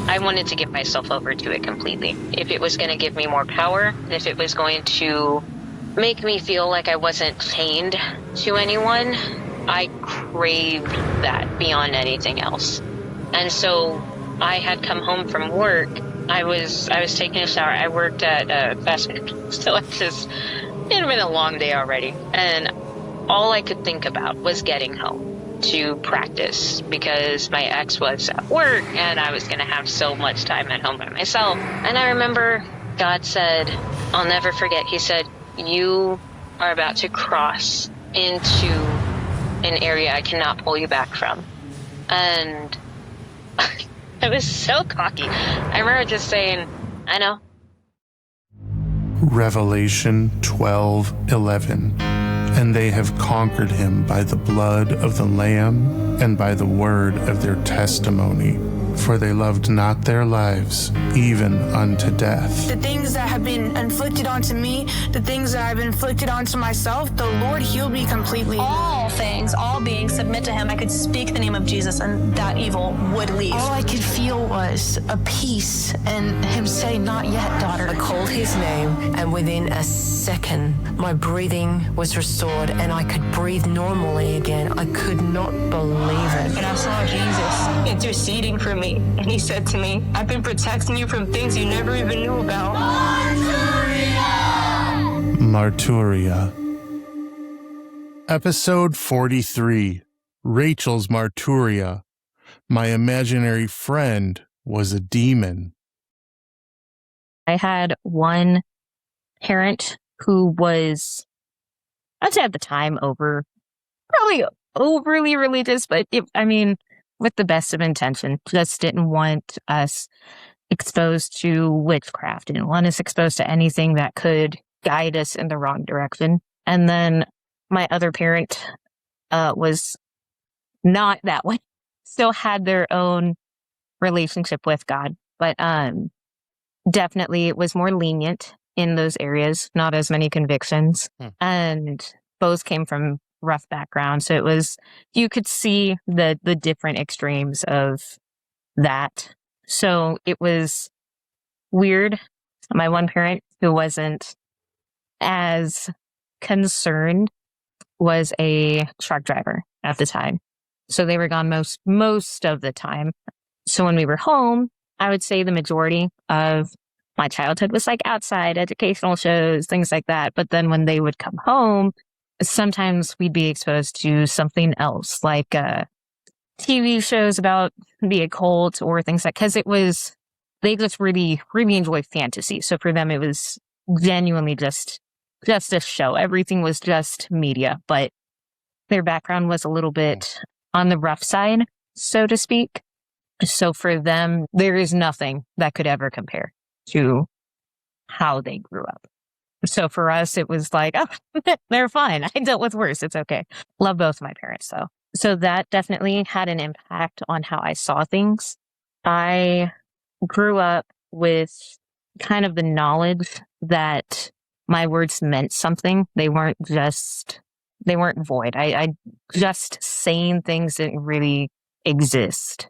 I wanted to give myself over to it completely. If it was going to give me more power, if it was going to make me feel like I wasn't chained to anyone, I craved that beyond anything else. And so I had come home from work. I was taking a shower. I worked at a fast food, so it had been a long day already. And all I could think about was getting home to practice, because my ex was at work and I was going to have so much time at home by myself. And I remember God said, I'll never forget, he said, you are about to cross into an area I cannot pull you back from. And I was so cocky. I remember just saying, I know. Revelation 12:11. And they have conquered him by the blood of the Lamb and by the word of their testimony. For they loved not their lives, even unto death. The things that have been inflicted onto me, the things that I've inflicted onto myself, the Lord healed me completely. All things, all beings submit to him. I could speak the name of Jesus and that evil would leave. All I could feel was a peace and him say, not yet, daughter. I called his name, and within a second, my breathing was restored and I could breathe normally again. I could not believe it. And I saw Jesus interceding for me. And he said to me, I've been protecting you from things you never even knew about. Martyria. Episode 43. Rachel's Martyria. My imaginary friend was a demon. I had one parent who was, I'd say at the time, probably overly religious, but with the best of intention, just didn't want us exposed to witchcraft, didn't want us exposed to anything that could guide us in the wrong direction. And then my other parent was not that way, still had their own relationship with God, but definitely it was more lenient in those areas, not as many convictions. And both came from rough background. So it was, you could see the different extremes of that. So it was weird. My one parent who wasn't as concerned was a truck driver at the time. So they were gone most of the time. So when we were home, I would say the majority of my childhood was like outside educational shows, things like that. But then when they would come home, sometimes we'd be exposed to something else, like TV shows about the occult or things like, because they just really, really enjoy fantasy. So for them, it was genuinely just a show. Everything was just media, but their background was a little bit on the rough side, so to speak. So for them, there is nothing that could ever compare to how they grew up. So for us, it was like, oh, they're fine. I dealt with worse. It's okay. Love both my parents, though. So that definitely had an impact on how I saw things. I grew up with kind of the knowledge that my words meant something. They weren't void. I just saying things didn't really exist.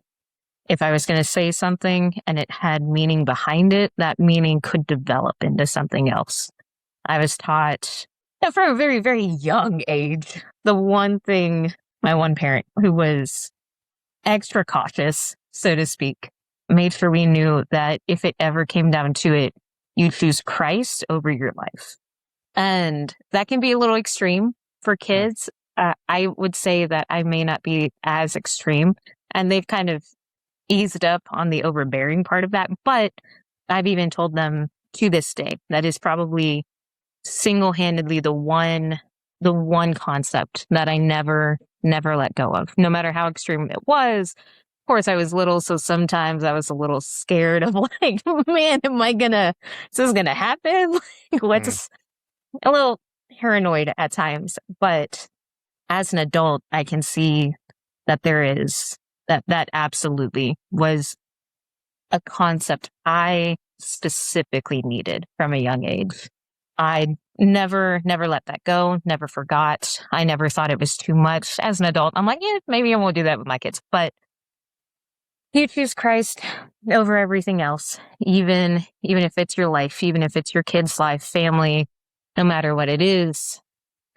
If I was going to say something and it had meaning behind it, that meaning could develop into something else. I was taught from a very, very young age. The one thing, my one parent, who was extra cautious, so to speak, made sure we knew that if it ever came down to it, you choose Christ over your life. And that can be a little extreme for kids. I would say that I may not be as extreme, and they've kind of eased up on the overbearing part of that. But I've even told them to this day that is probably single-handedly the one concept that I never let go of, no matter how extreme it was. Of course, I was little, so sometimes I was a little scared of like, man, is this gonna happen? Like, what's a little paranoid at times. But as an adult, I can see that there is that absolutely was a concept I specifically needed from a young age. I never let that go, never forgot. I never thought it was too much. As an adult, I'm like, yeah, maybe I won't do that with my kids. But You choose Christ over everything else, even if it's your life, even if it's your kid's life, family, no matter what it is,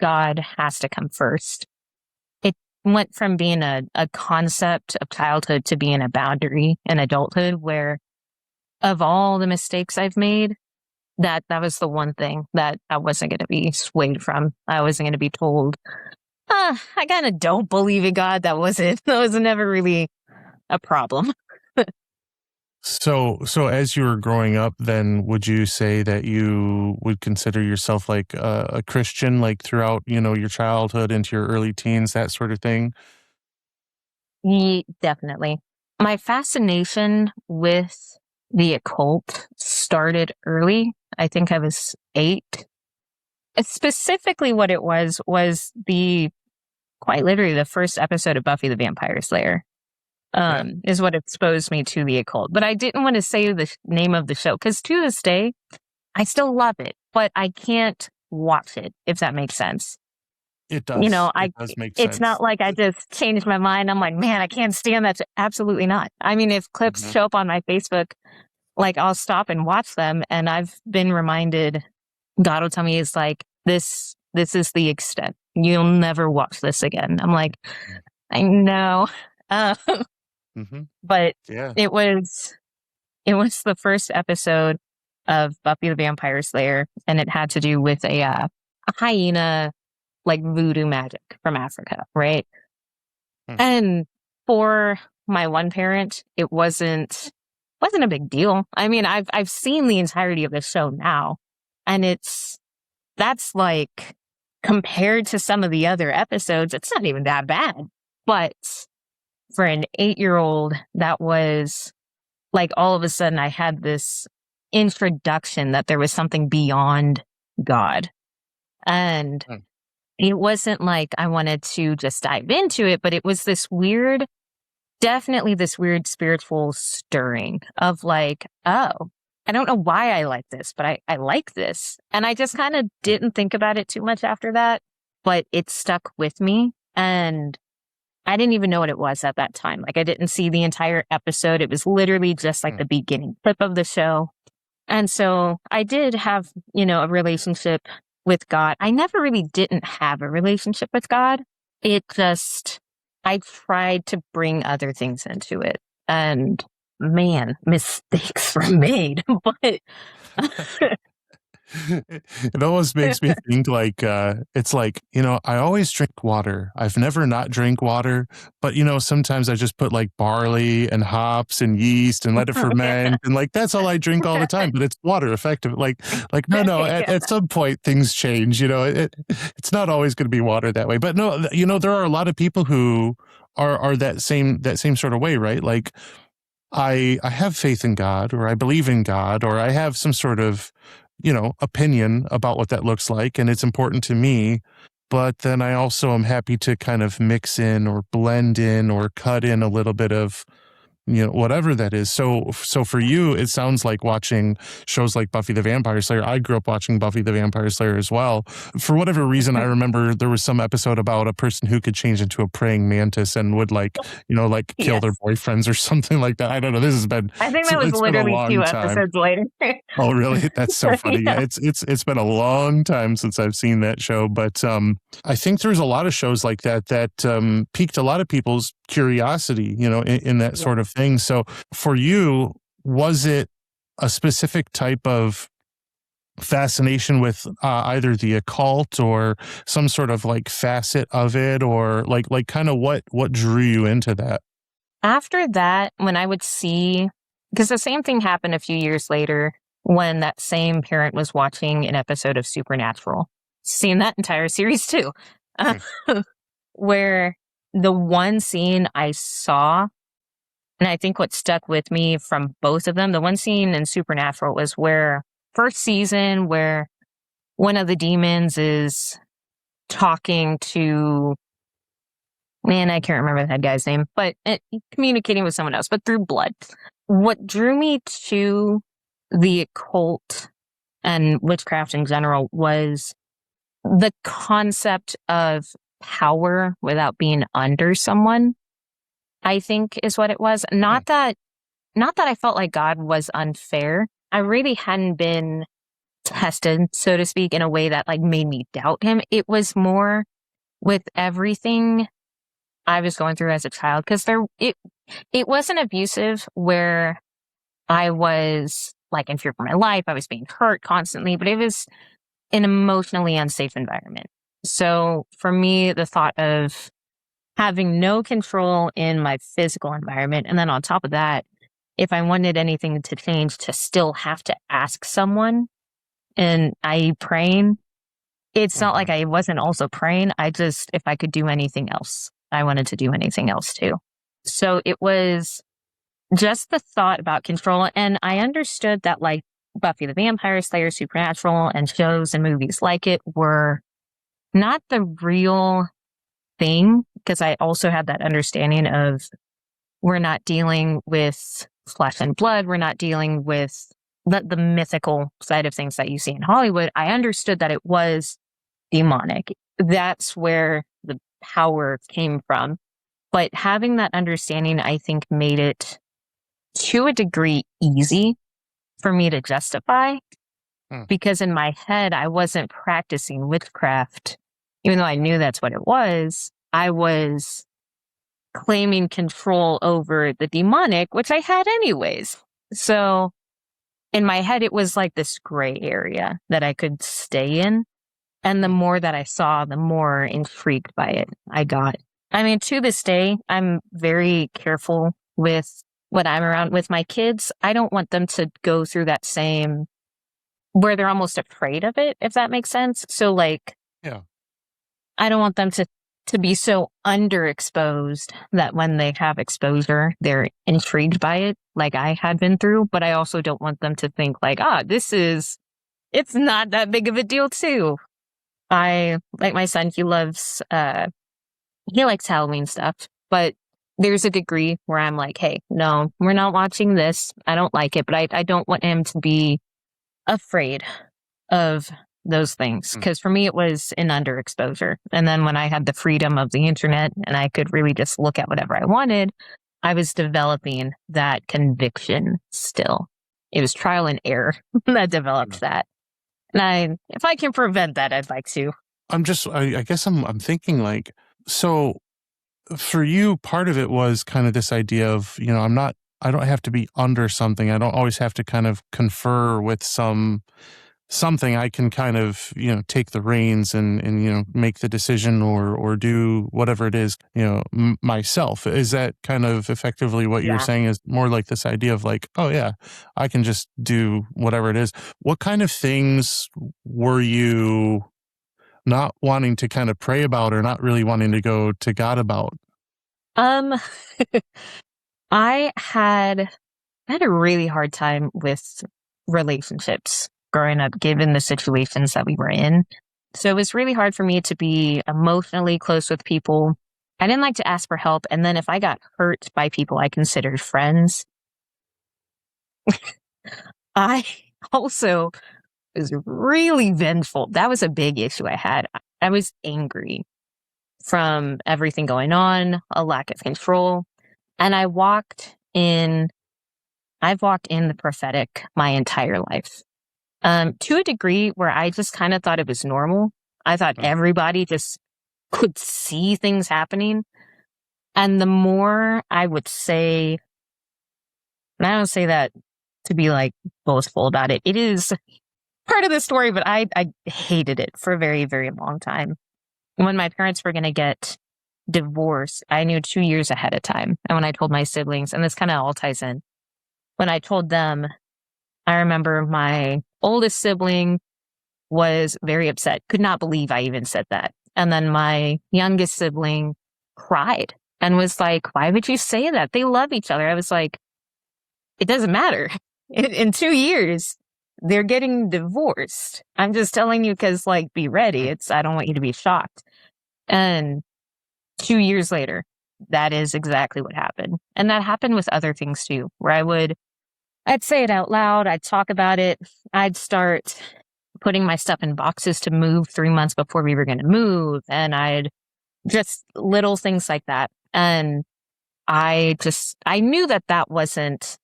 God has to come first. It went from being a concept of childhood to being a boundary in adulthood, where of all the mistakes I've made, that was the one thing that I wasn't going to be swayed from. I wasn't going to be told, I kind of don't believe in God. That was never really a problem. So as you were growing up, then would you say that you would consider yourself like a Christian, like throughout, your childhood into your early teens, that sort of thing? Definitely. My fascination with the occult started early. I think I was 8. Specifically, what it was quite literally the first episode of Buffy the Vampire Slayer. Is what exposed me to the occult. But I didn't want to say the name of the show because to this day, I still love it, but I can't watch it, if that makes sense. It does. It does make sense. It's not like I just changed my mind. I'm like, man, I can't stand that. Absolutely not. I mean, if clips show up on my Facebook, like I'll stop and watch them. And I've been reminded, God will tell me, it's like, this is the extent. You'll never watch this again. I'm like, I know. But it was the first episode of Buffy the Vampire Slayer, and it had to do with a hyena, like voodoo magic from Africa, right? And for my one parent, it wasn't a big deal. I mean, I've seen the entirety of the show now, and that's like, compared to some of the other episodes, it's not even that bad. But for an 8-year-old, that was like, all of a sudden I had this introduction that there was something beyond God. And it wasn't like I wanted to just dive into it, but it was definitely this weird spiritual stirring of like, oh, I don't know why I like this, but I like this. And I just kind of didn't think about it too much after that, but it stuck with me. And I didn't even know what it was at that time. Like, I didn't see the entire episode. It was literally just like the beginning clip of the show. And so I did have, a relationship with God. I never really didn't have a relationship with God. It just, I tried to bring other things into it. And man, mistakes were made. But it almost makes me think like, it's like, I always drink water. I've never not drank water, but sometimes I just put like barley and hops and yeast and let it ferment. And like, that's all I drink all the time, but it's water effective. Like, no, at some point things change, it's not always going to be water that way, but no, there are a lot of people who are that same sort of way, right? Like, I have faith in God, or I believe in God, or I have some sort of, opinion about what that looks like, and it's important to me. But then I also am happy to kind of mix in or blend in or cut in a little bit of, whatever that is. So for you, it sounds like watching shows like Buffy the Vampire Slayer. I grew up watching Buffy the Vampire Slayer as well. For whatever reason, I remember there was some episode about a person who could change into a praying mantis and would kill their boyfriends or something like that. I don't know. This has been, I think that was literally 2 episodes later. Oh, really? That's so funny. Yeah, it's been a long time since I've seen that show, but I think there's a lot of shows like that piqued a lot of people's curiosity, in that sort of thing. So for you, was it a specific type of fascination with either the occult or some sort of like facet of it, or like kind of what drew you into that? After that, when I would see, because the same thing happened a few years later when that same parent was watching an episode of Supernatural, seeing that entire series too, where the one scene I saw, and I think what stuck with me from both of them, the one scene in Supernatural was where first season where one of the demons is talking to, man, I can't remember that guy's name, but communicating with someone else, but through blood. What drew me to the occult and witchcraft in general was the concept of power without being under someone. I think is what it was. Not that I felt like God was unfair. I really hadn't been tested, so to speak, in a way that like made me doubt him. It was more with everything I was going through as a child, because it wasn't abusive where I was like in fear for my life. I was being hurt constantly, but it was an emotionally unsafe environment. So for me, the thought of having no control in my physical environment, and then on top of that, if I wanted anything to change, to still have to ask someone, and I praying, it's not like I wasn't also praying. I just, if I could do anything else, I wanted to do anything else too. So it was just the thought about control. And I understood that like Buffy the Vampire Slayer, Supernatural, and shows and movies like it were not the real thing, because I also had that understanding of we're not dealing with flesh and blood. We're not dealing with the mythical side of things that you see in Hollywood. I understood that it was demonic. That's where the power came from. But having that understanding, I think, made it to a degree easy for me to justify, because in my head, I wasn't practicing witchcraft. Even though I knew that's what it was, I was claiming control over the demonic, which I had anyways. So in my head, it was like this gray area that I could stay in. And the more that I saw, the more intrigued by it I got. I mean, to this day, I'm very careful with when I'm around with my kids. I don't want them to go through that same, where they're almost afraid of it, if that makes sense. So like, Yeah. I don't want them to be so underexposed that when they have exposure, they're intrigued by it, like I had been through. But I also don't want them to think like, it's not that big of a deal too. I, like my son, he likes Halloween stuff, but there's a degree where I'm like, hey, no, we're not watching this. I don't like it, but I don't want him to be afraid of those things. Because for me, it was an underexposure. And then when I had the freedom of the internet and I could really just look at whatever I wanted, I was developing that conviction still. It was trial and error that developed that. And if I can prevent that, I'd like to. I guess I'm thinking like, so for you, part of it was kind of this idea of, I don't have to be under something. I don't always have to kind of confer with something. I can kind of, take the reins and make the decision or do whatever it is, myself. Is that kind of effectively what you're saying, is more like this idea of like, oh yeah, I can just do whatever it is. What kind of things were you not wanting to kind of pray about, or not really wanting to go to God about? I had a really hard time with relationships growing up, given the situations that we were in. So it was really hard for me to be emotionally close with people. I didn't like to ask for help. And then if I got hurt by people I considered friends, I also was really vengeful. That was a big issue I had. I was angry from everything going on, a lack of control. And I've walked in the prophetic my entire life. To a degree where I just kind of thought it was normal. I thought everybody just could see things happening. And the more I would say, and I don't say that to be like boastful about it, it is part of the story, but I hated it for a very, very long time. When my parents were going to get divorced, I knew 2 years ahead of time. And when I told my siblings, and this kind of all ties in, when I told them, I remember my oldest sibling was very upset, could not believe I even said that. And then my youngest sibling cried and was like, why would you say that? They love each other. I was like, it doesn't matter. In 2 years, they're getting divorced. I'm just telling you because, like, be ready. I don't want you to be shocked. And 2 years later, that is exactly what happened. And that happened with other things too, where I'd say it out loud. I'd talk about it. I'd start putting my stuff in boxes to move 3 months before we were going to move. And I'd just little things like that. And I knew that wasn't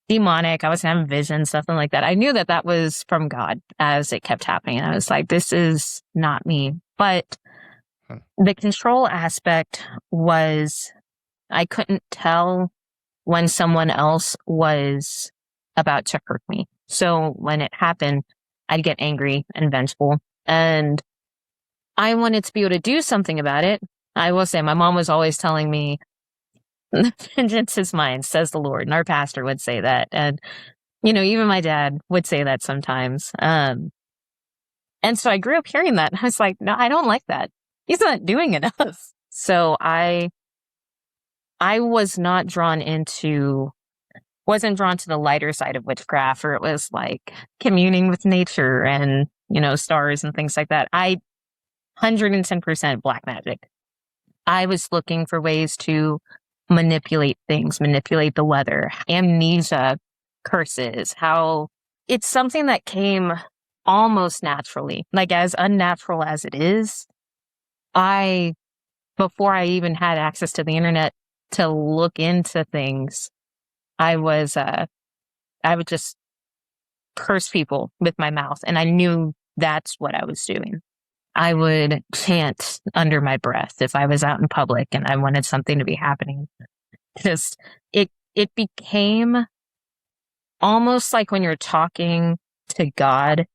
demonic. I wasn't having visions, nothing like that. I knew that was from God as it kept happening. I was like, this is not me. But the control aspect was, I couldn't tell when someone else was about to hurt me. So when it happened, I'd get angry and vengeful. And I wanted to be able to do something about it. I will say my mom was always telling me, vengeance is mine, says the Lord. And our pastor would say that. And, even my dad would say that sometimes. And so I grew up hearing that. And I was like, no, I don't like that. He's not doing enough. So I wasn't drawn to the lighter side of witchcraft, or it was like communing with nature and, stars and things like that. 110% black magic. I was looking for ways to manipulate things, manipulate the weather, amnesia, curses, how it's something that came almost naturally, like as unnatural as it is. Before I even had access to the internet to look into things, I would just curse people with my mouth, and I knew that's what I was doing. I would chant under my breath if I was out in public and I wanted something to be happening. Just, it became almost like when you're talking to God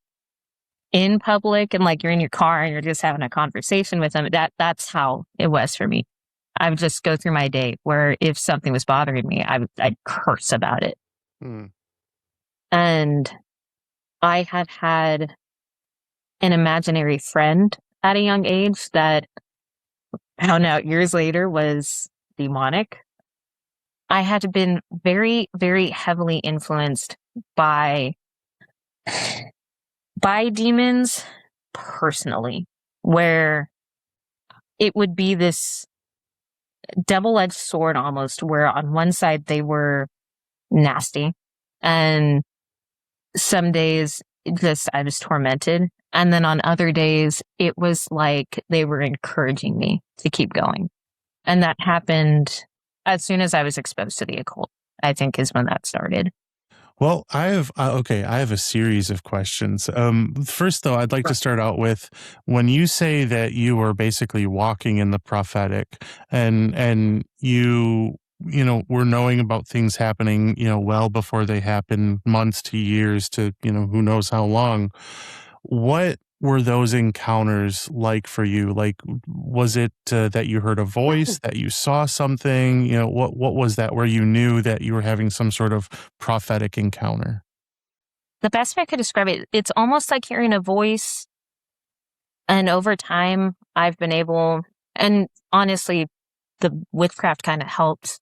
in public and like you're in your car and you're just having a conversation with him. That's how it was for me. I would just go through my day where if something was bothering me, I'd curse about it. And I had an imaginary friend at a young age that I found out years later was demonic. I had been very, very heavily influenced by demons personally, where it would be this double-edged sword almost, where on one side they were nasty, and some days I was tormented. And then on other days, it was like they were encouraging me to keep going. And that happened as soon as I was exposed to the occult, I think is when that started. Well, I have a series of questions. First, though, I'd like to start out with when you say that you were basically walking in the prophetic, and you were knowing about things happening, well before they happen, months to years to, who knows how long. What were those encounters like for you? Like, was it that you heard a voice, that you saw something? What was that where you knew that you were having some sort of prophetic encounter? The best way I could describe it, it's almost like hearing a voice. And over time, I've been able, and honestly, the witchcraft kind of helped.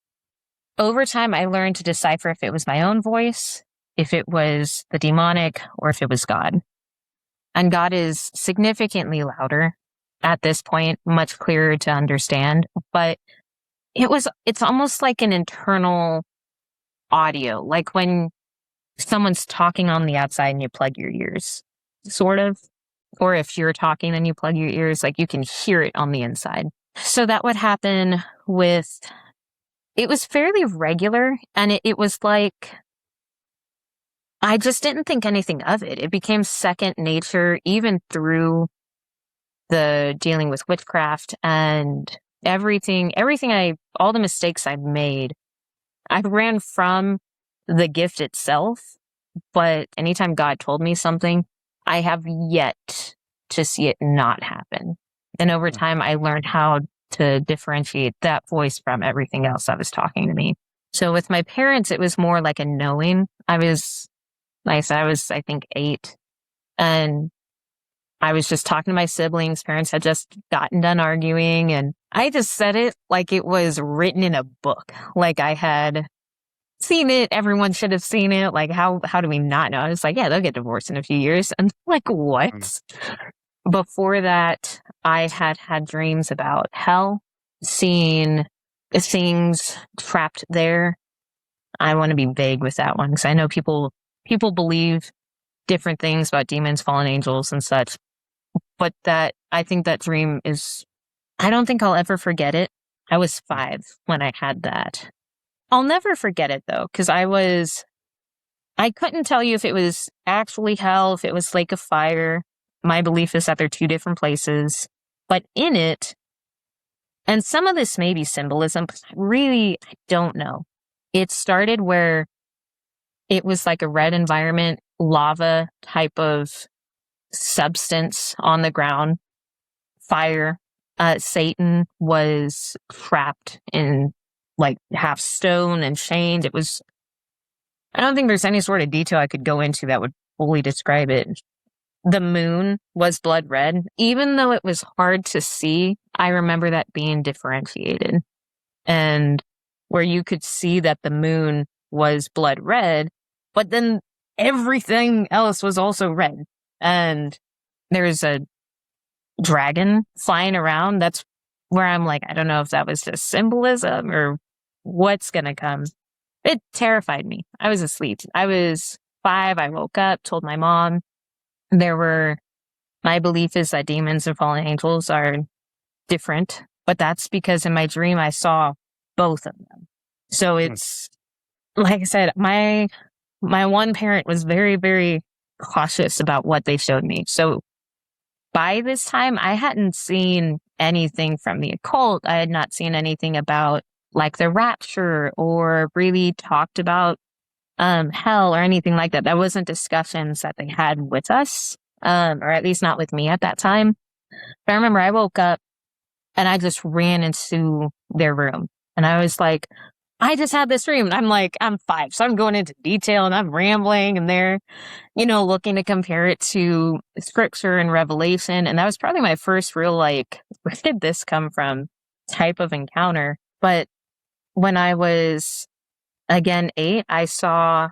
Over time, I learned to decipher if it was my own voice, if it was the demonic, or if it was God. And God is significantly louder at this point, much clearer to understand. But it's almost like an internal audio, like when someone's talking on the outside and you plug your ears, sort of. Or if you're talking and you plug your ears, like you can hear it on the inside. So that would happen it was fairly regular, and it was like, I just didn't think anything of it. It became second nature, even through the dealing with witchcraft and everything all the mistakes I've made. I ran from the gift itself, but anytime God told me something, I have yet to see it not happen. And over time, I learned how to differentiate that voice from everything else that was talking to me. So with my parents, it was more like a knowing. I was, I think 8, and I was just talking to my siblings. Parents had just gotten done arguing, and I just said it like it was written in a book. Like I had seen it. Everyone should have seen it. Like, how do we not know? I was like, yeah, they'll get divorced in a few years. And like, what? Before that, I had dreams about hell, seeing things trapped there. I want to be vague with that one because I know people believe different things about demons, fallen angels, and such. But I think that dream I don't think I'll ever forget it. I was 5 when I had that. I'll never forget it though, because I couldn't tell you if it was actually hell, if it was lake of fire. My belief is that they're 2 different places. But in it, and some of this may be symbolism, but really, I don't know. It started where it was like a red environment, lava type of substance on the ground, fire. Satan was trapped in like half stone and chained. I don't think there's any sort of detail I could go into that would fully describe it. The moon was blood red. Even though it was hard to see, I remember that being differentiated. And where you could see that the moon was blood red, but then everything else was also red. And there's a dragon flying around. That's where I'm like, I don't know if that was just symbolism or what's going to come. It terrified me. I was asleep. I was 5. I woke up, told my mom. My belief is that demons and fallen angels are different, but that's because in my dream I saw both of them. So it's, like I said, my one parent was very, very cautious about what they showed me. So by this time, I hadn't seen anything from the occult. I had not seen anything about like the rapture or really talked about hell or anything like that. That wasn't discussions that they had with us, or at least not with me at that time. But I remember I woke up and I just ran into their room and I was like, I just had this dream. And I'm like, I'm 5, so I'm going into detail and I'm rambling and they're, looking to compare it to scripture and Revelation. And that was probably my first real, like, where did this come from type of encounter. But when I was, again, 8, I saw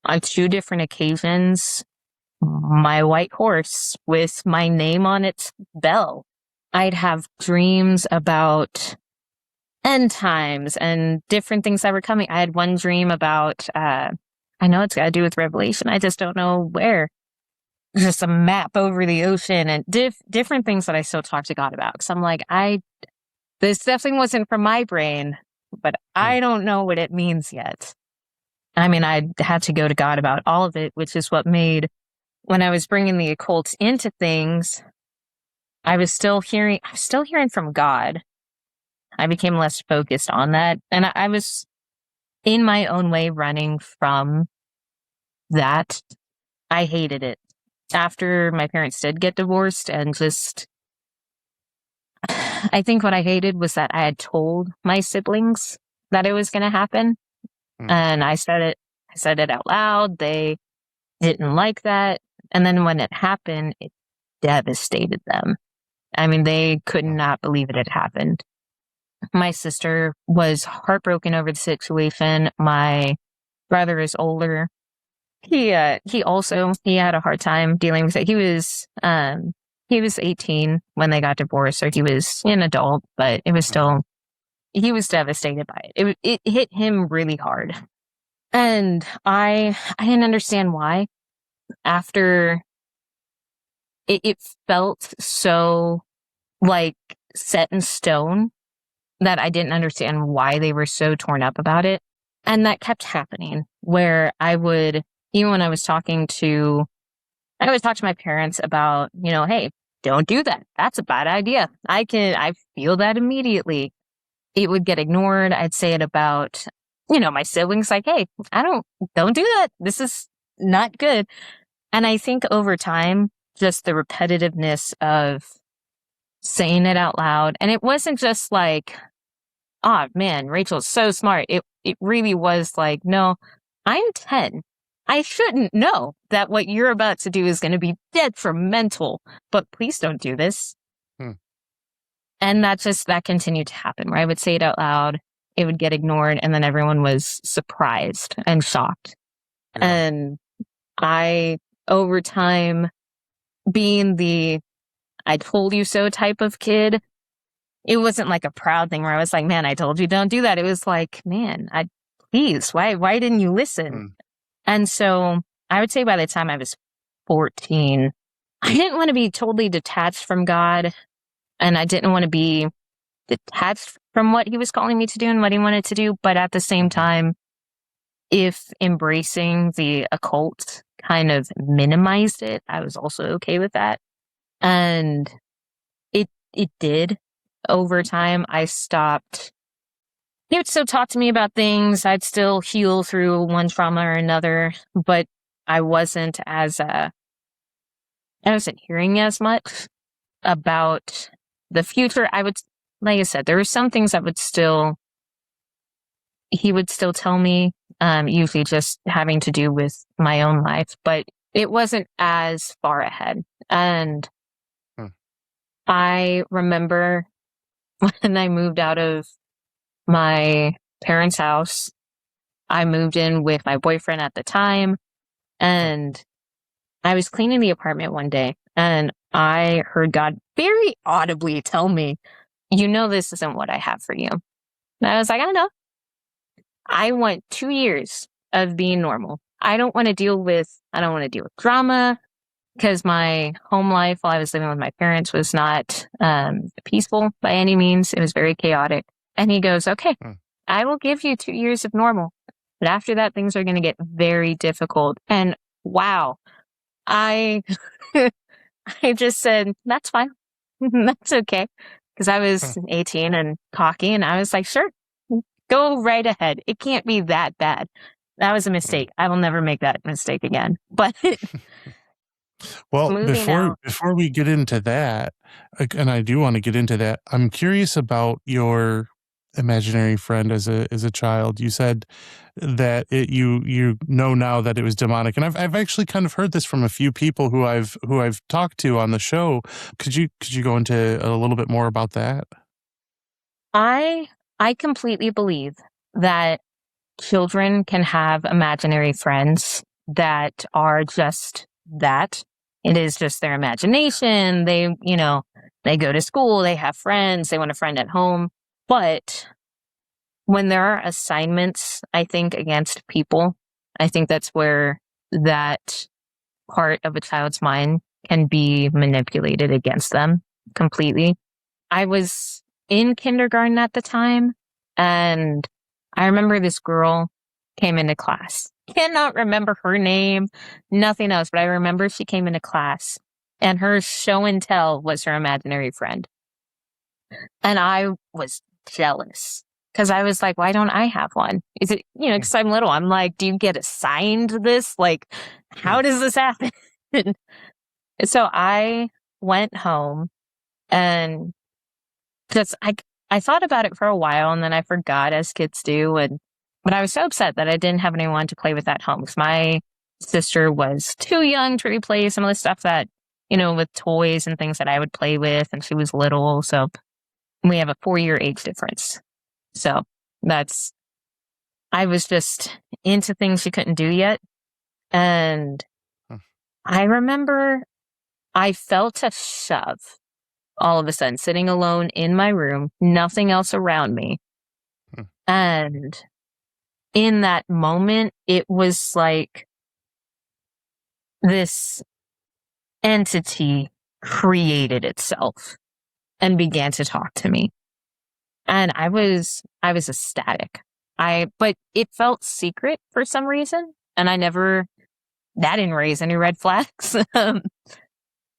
on 2 different occasions my white horse with my name on its bell. I'd have dreams about end times and different things that were coming. I had one dream about, I know it's got to do with Revelation. I just don't know where. Just a map over the ocean and different things that I still talk to God about. Because I'm like, this definitely wasn't from my brain, but I don't know what it means yet. I mean, I had to go to God about all of it, which is what made, when I was bringing the occult into things, I was still hearing from God. I became less focused on that. And I was in my own way running from that. I hated it. After my parents did get divorced and I think what I hated was that I had told my siblings that it was going to happen. And I said it out loud. They didn't like that. And then when it happened, it devastated them. I mean, they could not believe it had happened. My sister was heartbroken over the situation. My brother is older. He had a hard time dealing with it. He was 18 when they got divorced, so he was an adult, but it was still, he was devastated by it. It hit him really hard. And I didn't understand why. After it felt so like set in stone that I didn't understand why they were so torn up about it. And that kept happening where I would, even when I was talking to my parents about, hey, don't do that. That's a bad idea. I feel that immediately. It would get ignored. I'd say it about, my siblings, like, hey, don't do that. This is not good. And I think over time, just the repetitiveness of saying it out loud. And it wasn't just like, oh man, Rachel's so smart. It really was like, no, I'm 10. I shouldn't know that what you're about to do is going to be detrimental, but please don't do this. And that continued to happen where I would say it out loud. It would get ignored. And then everyone was surprised and shocked. Yeah. And I, over time, being the I told you so type of kid, it wasn't like a proud thing where I was like, man, I told you don't do that. It was like, man, please, why didn't you listen? And so I would say by the time I was 14, I didn't want to be totally detached from God. And I didn't want to be detached from what he was calling me to do and what he wanted to do. But at the same time, if embracing the occult kind of minimized it, I was also okay with that. And it did. Over time, I stopped. He would still talk to me about things. I'd still heal through one trauma or another, but I wasn't I wasn't hearing as much about the future. Like I said, there were some things that he would still tell me, usually just having to do with my own life, but it wasn't as far ahead. And I remember when I moved out of my parents' house, I moved in with my boyfriend at the time, and I was cleaning the apartment one day, and I heard God very audibly tell me, this isn't what I have for you. And I was like, I know. I want 2 years of being normal. I don't want to deal with drama, because my home life while I was living with my parents was not peaceful by any means. It was very chaotic. And he goes, okay, I will give you 2 years of normal. But after that, things are going to get very difficult. And wow, I just said, that's fine. That's okay. Because I was 18 and cocky, and I was like, sure, go right ahead. It can't be that bad. That was a mistake. I will never make that mistake again. But well, moving before we get into that, and I do want to get into that, I'm curious about your imaginary friend as a child. You said that you know now that it was demonic, and I've actually kind of heard this from a few people who I've talked to on the show. Could you go into a little bit more about that? I completely believe that children can have imaginary friends that are just that. It is just their imagination. They go to school, they have friends, they want a friend at home. But when there are assignments, I think, against people, I think that's where that part of a child's mind can be manipulated against them completely. I was in kindergarten at the time, and I remember this girl came into class. Cannot remember her name, nothing else, but I remember she came into class, and her show and tell was her imaginary friend. And I was jealous, because I was like, why don't I have one? Is it, because I'm little. I'm like, do you get assigned this? Like, how does this happen? So I went home, and just, I thought about it for a while, and then I forgot, as kids do. But I was so upset that I didn't have anyone to play with at home, because my sister was too young to replay some of the stuff that, with toys and things that I would play with, and she was little. So we have a 4-year age difference. So I was just into things she couldn't do yet. And I remember I felt a shove all of a sudden, sitting alone in my room, nothing else around me. And in that moment, it was like this entity created itself and began to talk to me. And I was ecstatic. But it felt secret for some reason. And that didn't raise any red flags.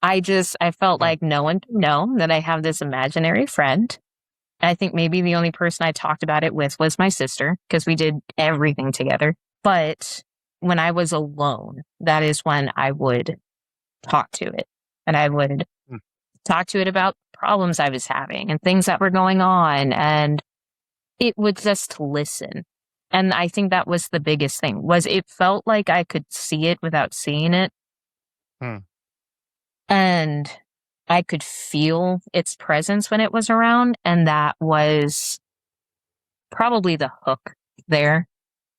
I felt like no one could know that I have this imaginary friend. I think maybe the only person I talked about it with was my sister, because we did everything together. But when I was alone, that is when I would talk to it. And I would talk to it about problems I was having and things that were going on. And it would just listen. And I think that was the biggest thing, was it felt like I could see it without seeing it. And I could feel its presence when it was around. And that was probably the hook there,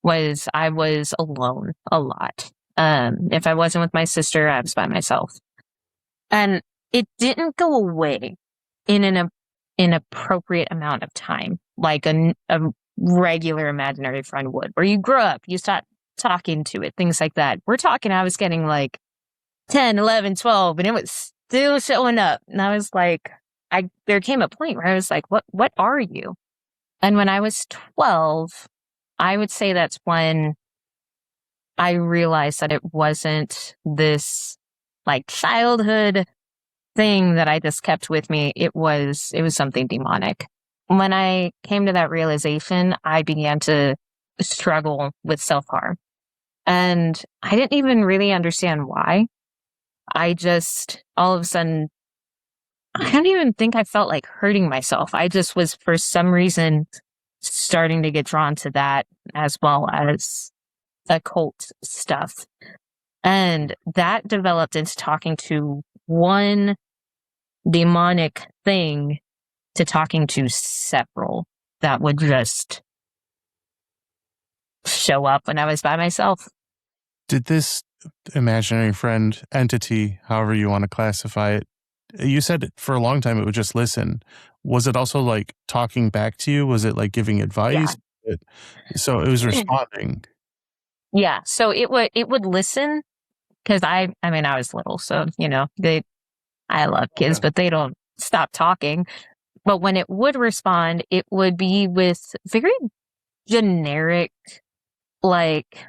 was I was alone a lot. If I wasn't with my sister, I was by myself. And it didn't go away in an inappropriate amount of time, like a regular imaginary friend would, where you grow up, you start talking to it, things like that. I was getting like 10, 11, 12, and it was still showing up. And I was like, there came a point where I was like, what are you? And when I was 12, I would say that's when I realized that it wasn't this like childhood thing that I just kept with me. It was something demonic. When I came to that realization, I began to struggle with self-harm. And I didn't even really understand why. I just, all of a sudden, I don't even think I felt like hurting myself. I just was, for some reason, starting to get drawn to that as well as occult stuff. And that developed into talking to one demonic thing to talking to several that would just show up when I was by myself. Did this imaginary friend, entity, however you want to classify it, you said for a long time it would just listen. Was it also like talking back to you? Was it like giving advice? Yeah. So it was responding. Yeah. So it would listen because I mean, I was little, so, I love kids, but they don't stop talking. But when it would respond, it would be with very generic, like,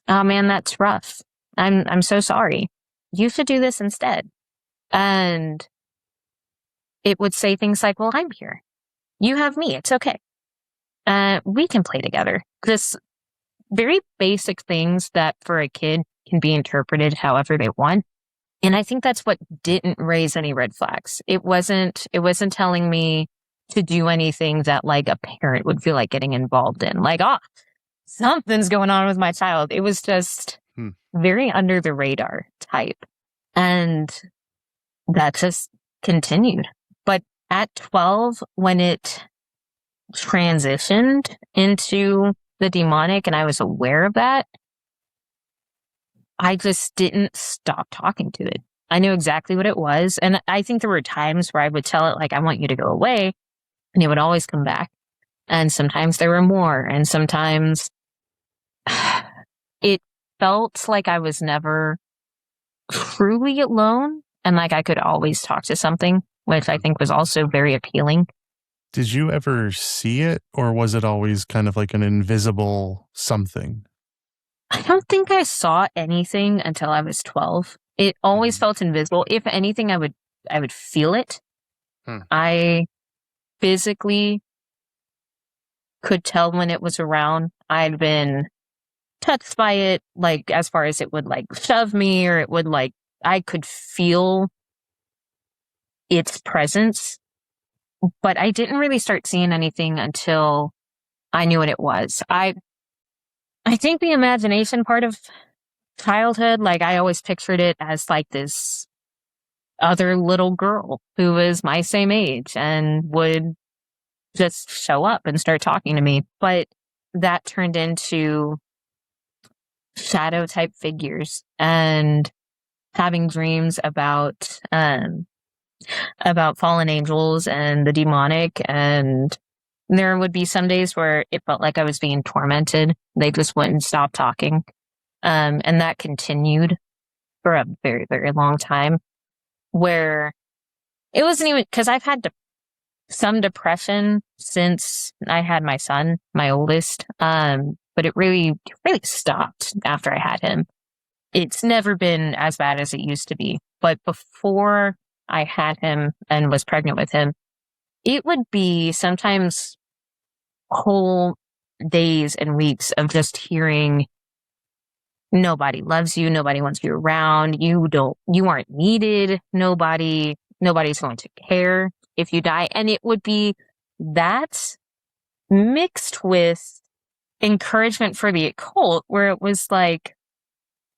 oh man, that's rough. I'm so sorry. You should do this instead. And it would say things like, well, I'm here. You have me. It's okay. We can play together. This very basic things that for a kid can be interpreted however they want. And I think that's what didn't raise any red flags. It wasn't telling me to do anything that like a parent would feel like getting involved in. Like, something's going on with my child. It was just very under the radar type. And that just continued. But at 12, when it transitioned into the demonic and I was aware of that, I just didn't stop talking to it. I knew exactly what it was. And I think there were times where I would tell it, like, I want you to go away. And it would always come back. And sometimes there were more. And sometimes it felt like I was never truly alone. And like I could always talk to something, which I think was also very appealing. Did you ever see it? Or was it always kind of like an invisible something? I don't think I saw anything until I was 12. It always felt invisible. If anything, I would feel it. I physically could tell when it was around. I'd been touched by it, like as far as it would like shove me, or it would like, I could feel its presence. But I didn't really start seeing anything until I knew what it was. I think the imagination part of childhood, like I always pictured it as like this other little girl who was my same age and would just show up and start talking to me. But that turned into shadow type figures and having dreams about fallen angels and the demonic. And there would be some days where it felt like I was being tormented. They just wouldn't stop talking. And that continued for a very, very long time, where it wasn't even, because I've had some depression since I had my son, my oldest. But it really stopped after I had him. It's never been as bad as it used to be. But before I had him and was pregnant with him, it would be sometimes whole days and weeks of just hearing nobody loves you, nobody wants you around, you aren't needed, nobody's going to care if you die. And it would be that mixed with encouragement for the occult, where it was like,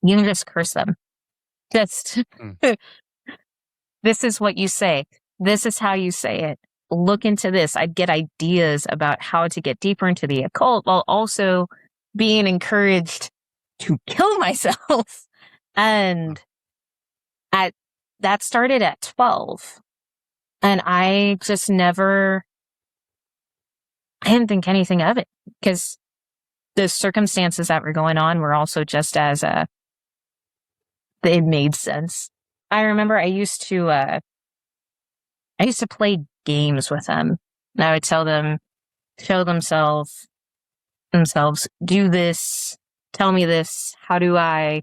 you can just curse them. Just this is what you say. This is how you say it. Look into this. I'd get ideas about how to get deeper into the occult while also being encouraged to kill myself. And that started at 12. And I just I didn't think anything of it, because the circumstances that were going on were also just as it made sense. I remember I used to play games with them. And I would tell them show themselves, do this, tell me this, how do I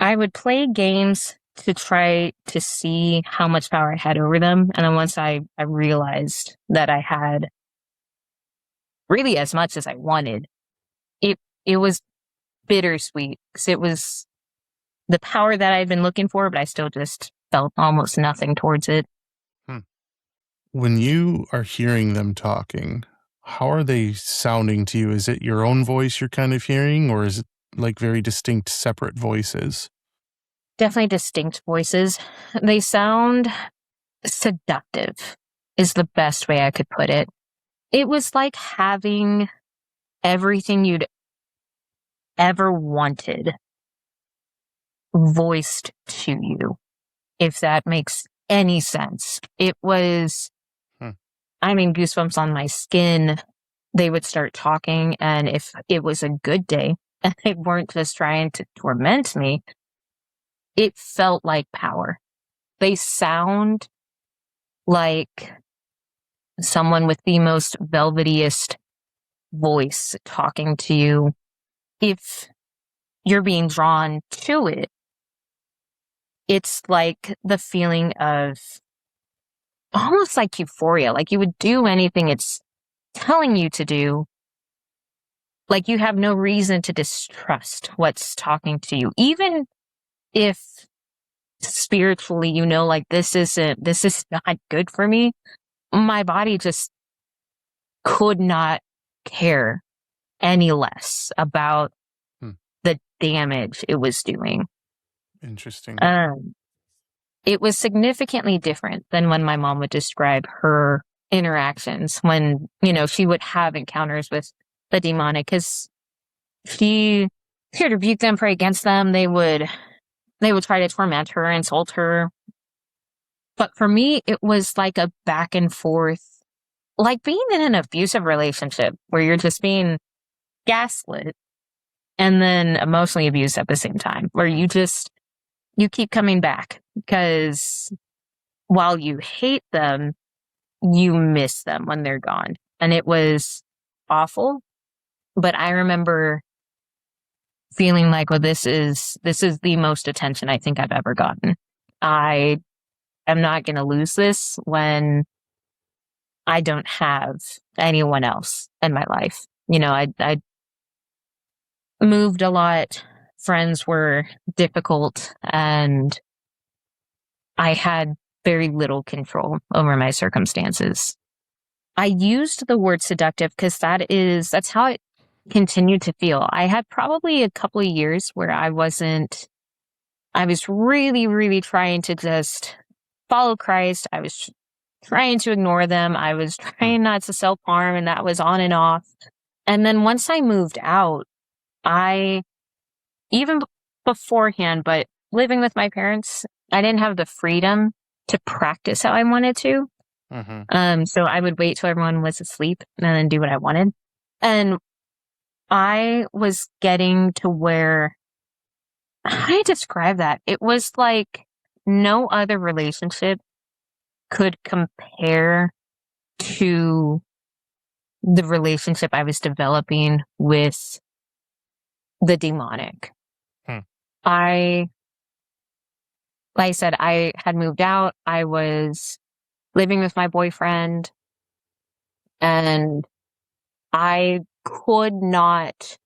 would play games to try to see how much power I had over them. And then once I realized that I had really as much as I wanted, it was bittersweet because it was the power that I'd been looking for, but I still just felt almost nothing towards it. When you are hearing them talking, how are they sounding to you? Is it your own voice you're kind of hearing, or is it like very distinct, separate voices? Definitely distinct voices. They sound seductive, is the best way I could put it. It was like having everything you'd ever wanted voiced to you, if that makes any sense. It was, goosebumps on my skin. They would start talking, and if it was a good day and they weren't just trying to torment me, it felt like power. They sound like someone with the most velvetiest voice talking to you. If you're being drawn to it, it's like the feeling of almost like euphoria, like you would do anything it's telling you to do. Like you have no reason to distrust what's talking to you, even if spiritually you know, like this is not good for me. My body just could not care any less about the damage it was doing. Interesting. It was significantly different than when my mom would describe her interactions when, she would have encounters with the demonic, because she would rebuke them, pray against them. They would try to torment her, insult her. But for me, it was like a back and forth, like being in an abusive relationship where you're just being gaslit and then emotionally abused at the same time, where you keep coming back because while you hate them, you miss them when they're gone. And it was awful. But I remember feeling like, well, this is the most attention I think I've ever gotten. I am not going to lose this when I don't have anyone else in my life. I moved a lot. Friends were difficult, and I had very little control over my circumstances. I used the word seductive because that's how it continued to feel. I had probably a couple of years where I was really, really trying to just follow Christ. I was trying to ignore them. I was trying not to self-harm, and that was on and off. And then once I moved out, even beforehand, but living with my parents, I didn't have the freedom to practice how I wanted to. So I would wait till everyone was asleep and then do what I wanted. And I was getting to where, how do I describe that? It was like no other relationship could compare to the relationship I was developing with the demonic. Like I said, I had moved out. I was living with my boyfriend, and I could not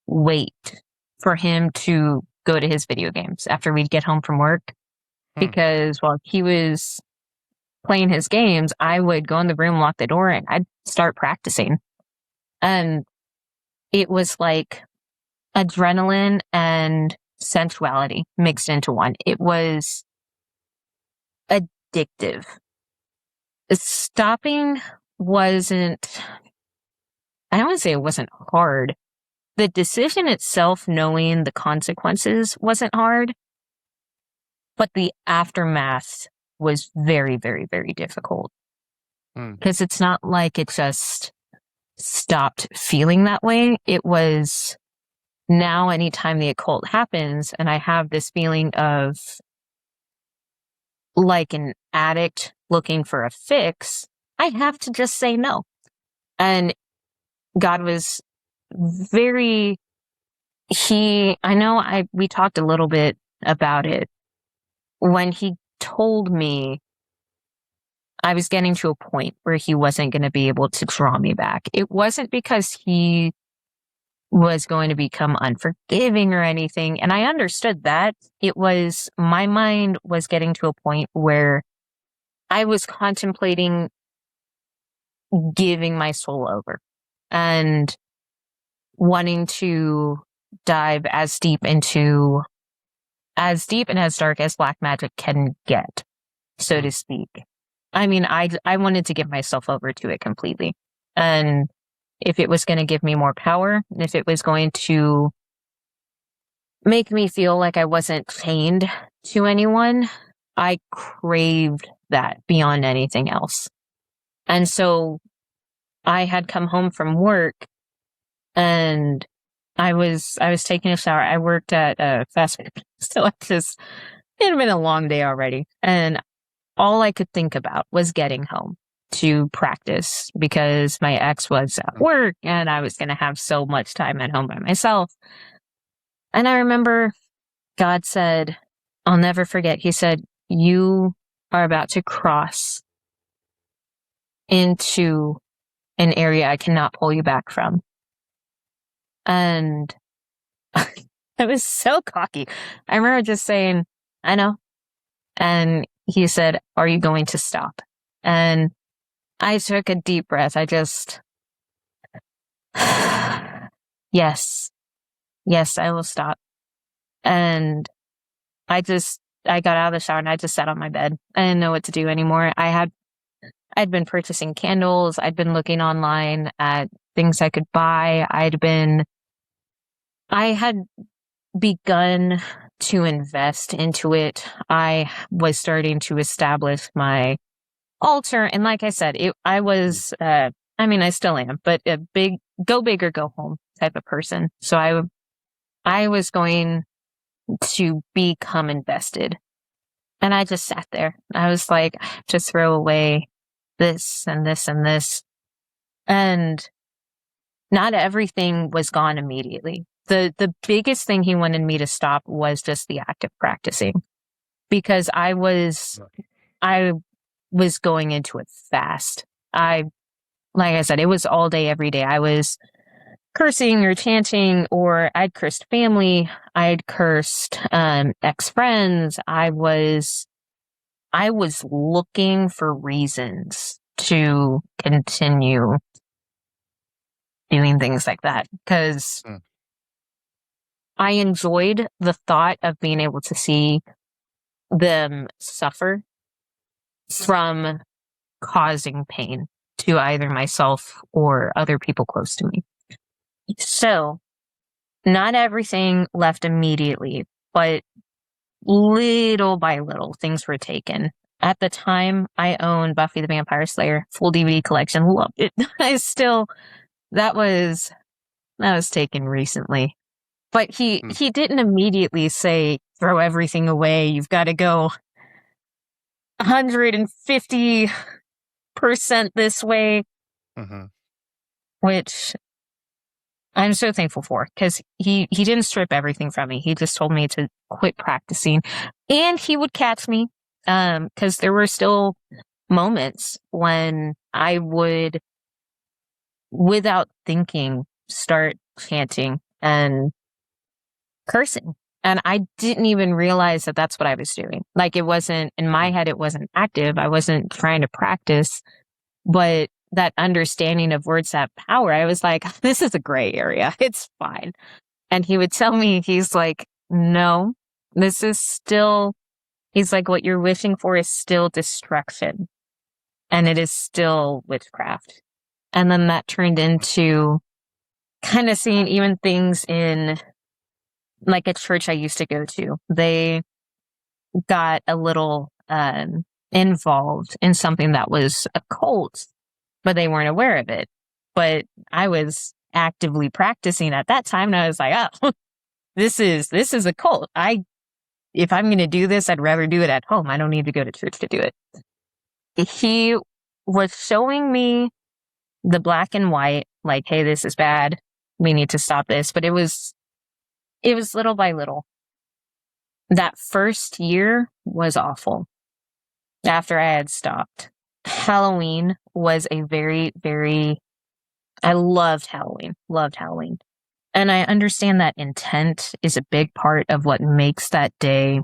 wait for him to go to his video games after we'd get home from work. Because while he was playing his games, I would go in the room, lock the door, and I'd start practicing. And it was like adrenaline and sensuality mixed into one. It was addictive. Stopping wasn't, I don't want to say it wasn't hard. The decision itself, knowing the consequences, wasn't hard. But the aftermath was very, very, very difficult. Because it's not like it just stopped feeling that way. It was now anytime the occult happens and I have this feeling of like an addict looking for a fix, I have to just say no. And God was very, we talked a little bit about it when he told me I was getting to a point where he wasn't going to be able to draw me back. It wasn't because he was going to become unforgiving or anything. And I understood that. It was, my mind was getting to a point where I was contemplating giving my soul over and wanting to dive as deep and as dark as black magic can get, so to speak. I mean, I wanted to give myself over to it completely. And if it was going to give me more power, if it was going to make me feel like I wasn't chained to anyone, I craved that beyond anything else. And so I had come home from work and I was taking a shower. I worked at a fast food. So it had been a long day already. And all I could think about was getting home to practice because my ex was at work and I was going to have so much time at home by myself. And I remember God said, I'll never forget. He said, you are about to cross into an area I cannot pull you back from. And I was so cocky. I remember just saying, I know. And he said, are you going to stop? And I took a deep breath. I just, yes, I will stop. And I got out of the shower and I just sat on my bed. I didn't know what to do anymore. I'd been purchasing candles. I'd been looking online at things I could buy. I had begun to invest into it. I was starting to establish my altar. And like I said, I still am, but a big, go big or go home type of person. So I was going to become invested. And I just sat there. I was like, I have to throw away this and this and this. And not everything was gone immediately. The biggest thing he wanted me to stop was just the act of practicing, because I was going into it fast. Like I said, it was all day, every day. I was cursing or chanting, or I'd cursed family. I'd cursed ex-friends. I was looking for reasons to continue doing things like that, because I enjoyed the thought of being able to see them suffer from causing pain to either myself or other people close to me. So, not everything left immediately, but little by little, things were taken. At the time, I owned Buffy the Vampire Slayer, full DVD collection, loved it. That was taken recently. But he didn't immediately say, throw everything away, you've got to go 150% this way, which I'm so thankful for, because he didn't strip everything from me. He just told me to quit practicing, and he would catch me, because there were still moments when I would, without thinking, start chanting and cursing. And I didn't even realize that that's what I was doing. Like, it wasn't, in my head, it wasn't active. I wasn't trying to practice, but that understanding of words have power, I was like, this is a gray area. It's fine. And he would tell me, he's like, no, this is still, he's like, what you're wishing for is still destruction. And it is still witchcraft. And then that turned into kind of seeing even things in, like, a church I used to go to. They got a little involved in something that was occult, but they weren't aware of it. But I was actively practicing at that time, and I was like, oh, this is a cult. If I'm going to do this, I'd rather do it at home. I don't need to go to church to do it. He was showing me the black and white, like, hey, this is bad. We need to stop this. But it was little by little. That first year was awful after I had stopped. Halloween was a very, very, I loved Halloween. And I understand that intent is a big part of what makes that day.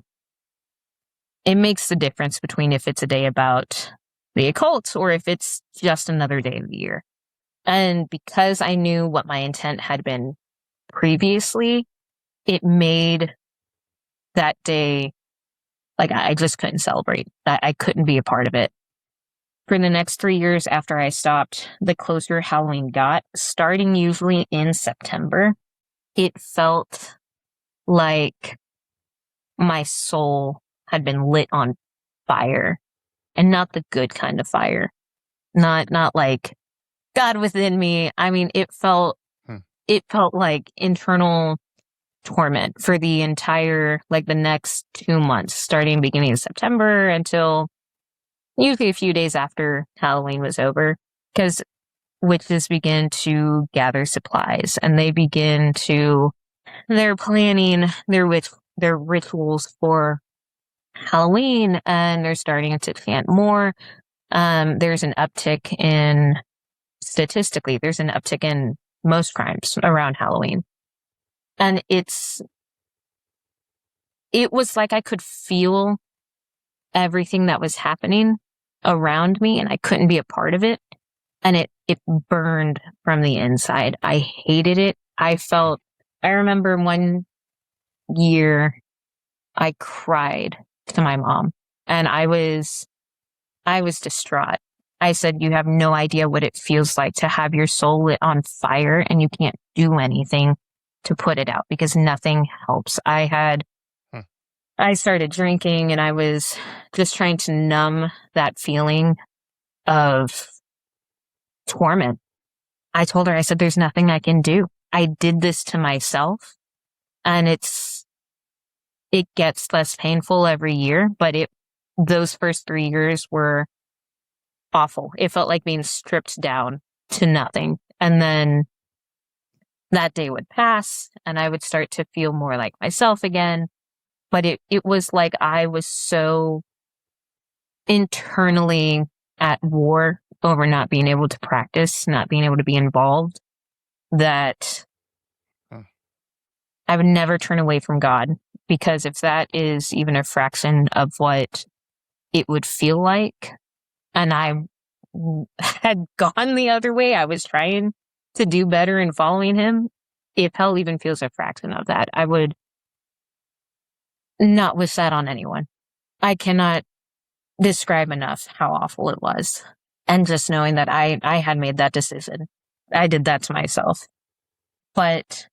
It makes the difference between if it's a day about the occult or if it's just another day of the year. And because I knew what my intent had been previously, it made that day, like, I just couldn't celebrate. I couldn't be a part of it. For the next 3 years after I stopped, the closer Halloween got, starting usually in September, it felt like my soul had been lit on fire, and not the good kind of fire. Not like God within me. I mean, it felt like internal torment for the entire, like, the next 2 months, starting beginning of September until usually a few days after Halloween was over, because witches begin to gather supplies and they're planning their rituals for Halloween, and they're starting to chant more. There's an uptick in, statistically, there's an uptick in most crimes around Halloween. And it was like I could feel everything that was happening around me, and I couldn't be a part of it. And it burned from the inside. I hated it. I remember one year I cried to my mom, and I was distraught. I said, you have no idea what it feels like to have your soul lit on fire and you can't do anything to put it out, because nothing helps. I started drinking, and I was just trying to numb that feeling of torment. I told her, I said, there's nothing I can do. I did this to myself, and it gets less painful every year, but those first 3 years were awful. It felt like being stripped down to nothing. And then that day would pass, and I would start to feel more like myself again. But it was like I was so internally at war over not being able to practice, not being able to be involved, that I would never turn away from God. Because if that is even a fraction of what it would feel like, and I had gone the other way, I was trying to do better in following him, if hell even feels a fraction of that, I would not wish that on anyone. I cannot describe enough how awful it was. And just knowing that I had made that decision. I did that to myself. But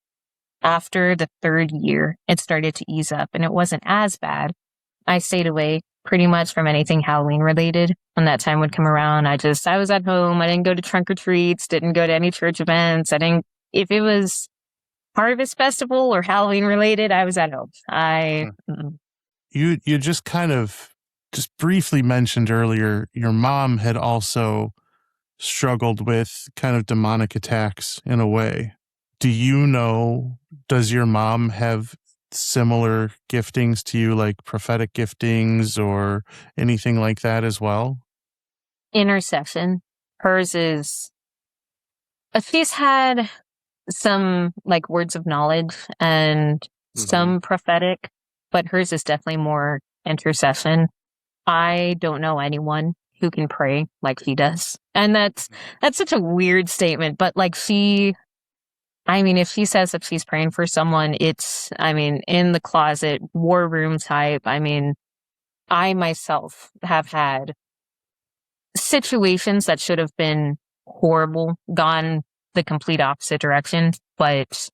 after the 3rd year, it started to ease up, and it wasn't as bad. I stayed away pretty much from anything Halloween related. When that time would come around, I was at home. I didn't go to trunk or treats, didn't go to any church events. If it was Harvest Festival or Halloween related, I was at home. You just kind of just briefly mentioned earlier, your mom had also struggled with kind of demonic attacks in a way. Does your mom have similar giftings to you, like prophetic giftings or anything like that as well? Intercession. Hers is, she's had some, like, words of knowledge and some prophetic, but hers is definitely more intercession. I don't know anyone who can pray like she does. And that's such a weird statement, but like if she says that she's praying for someone, it's, in the closet, war room type. I myself have had situations that should have been horrible, gone the complete opposite direction, but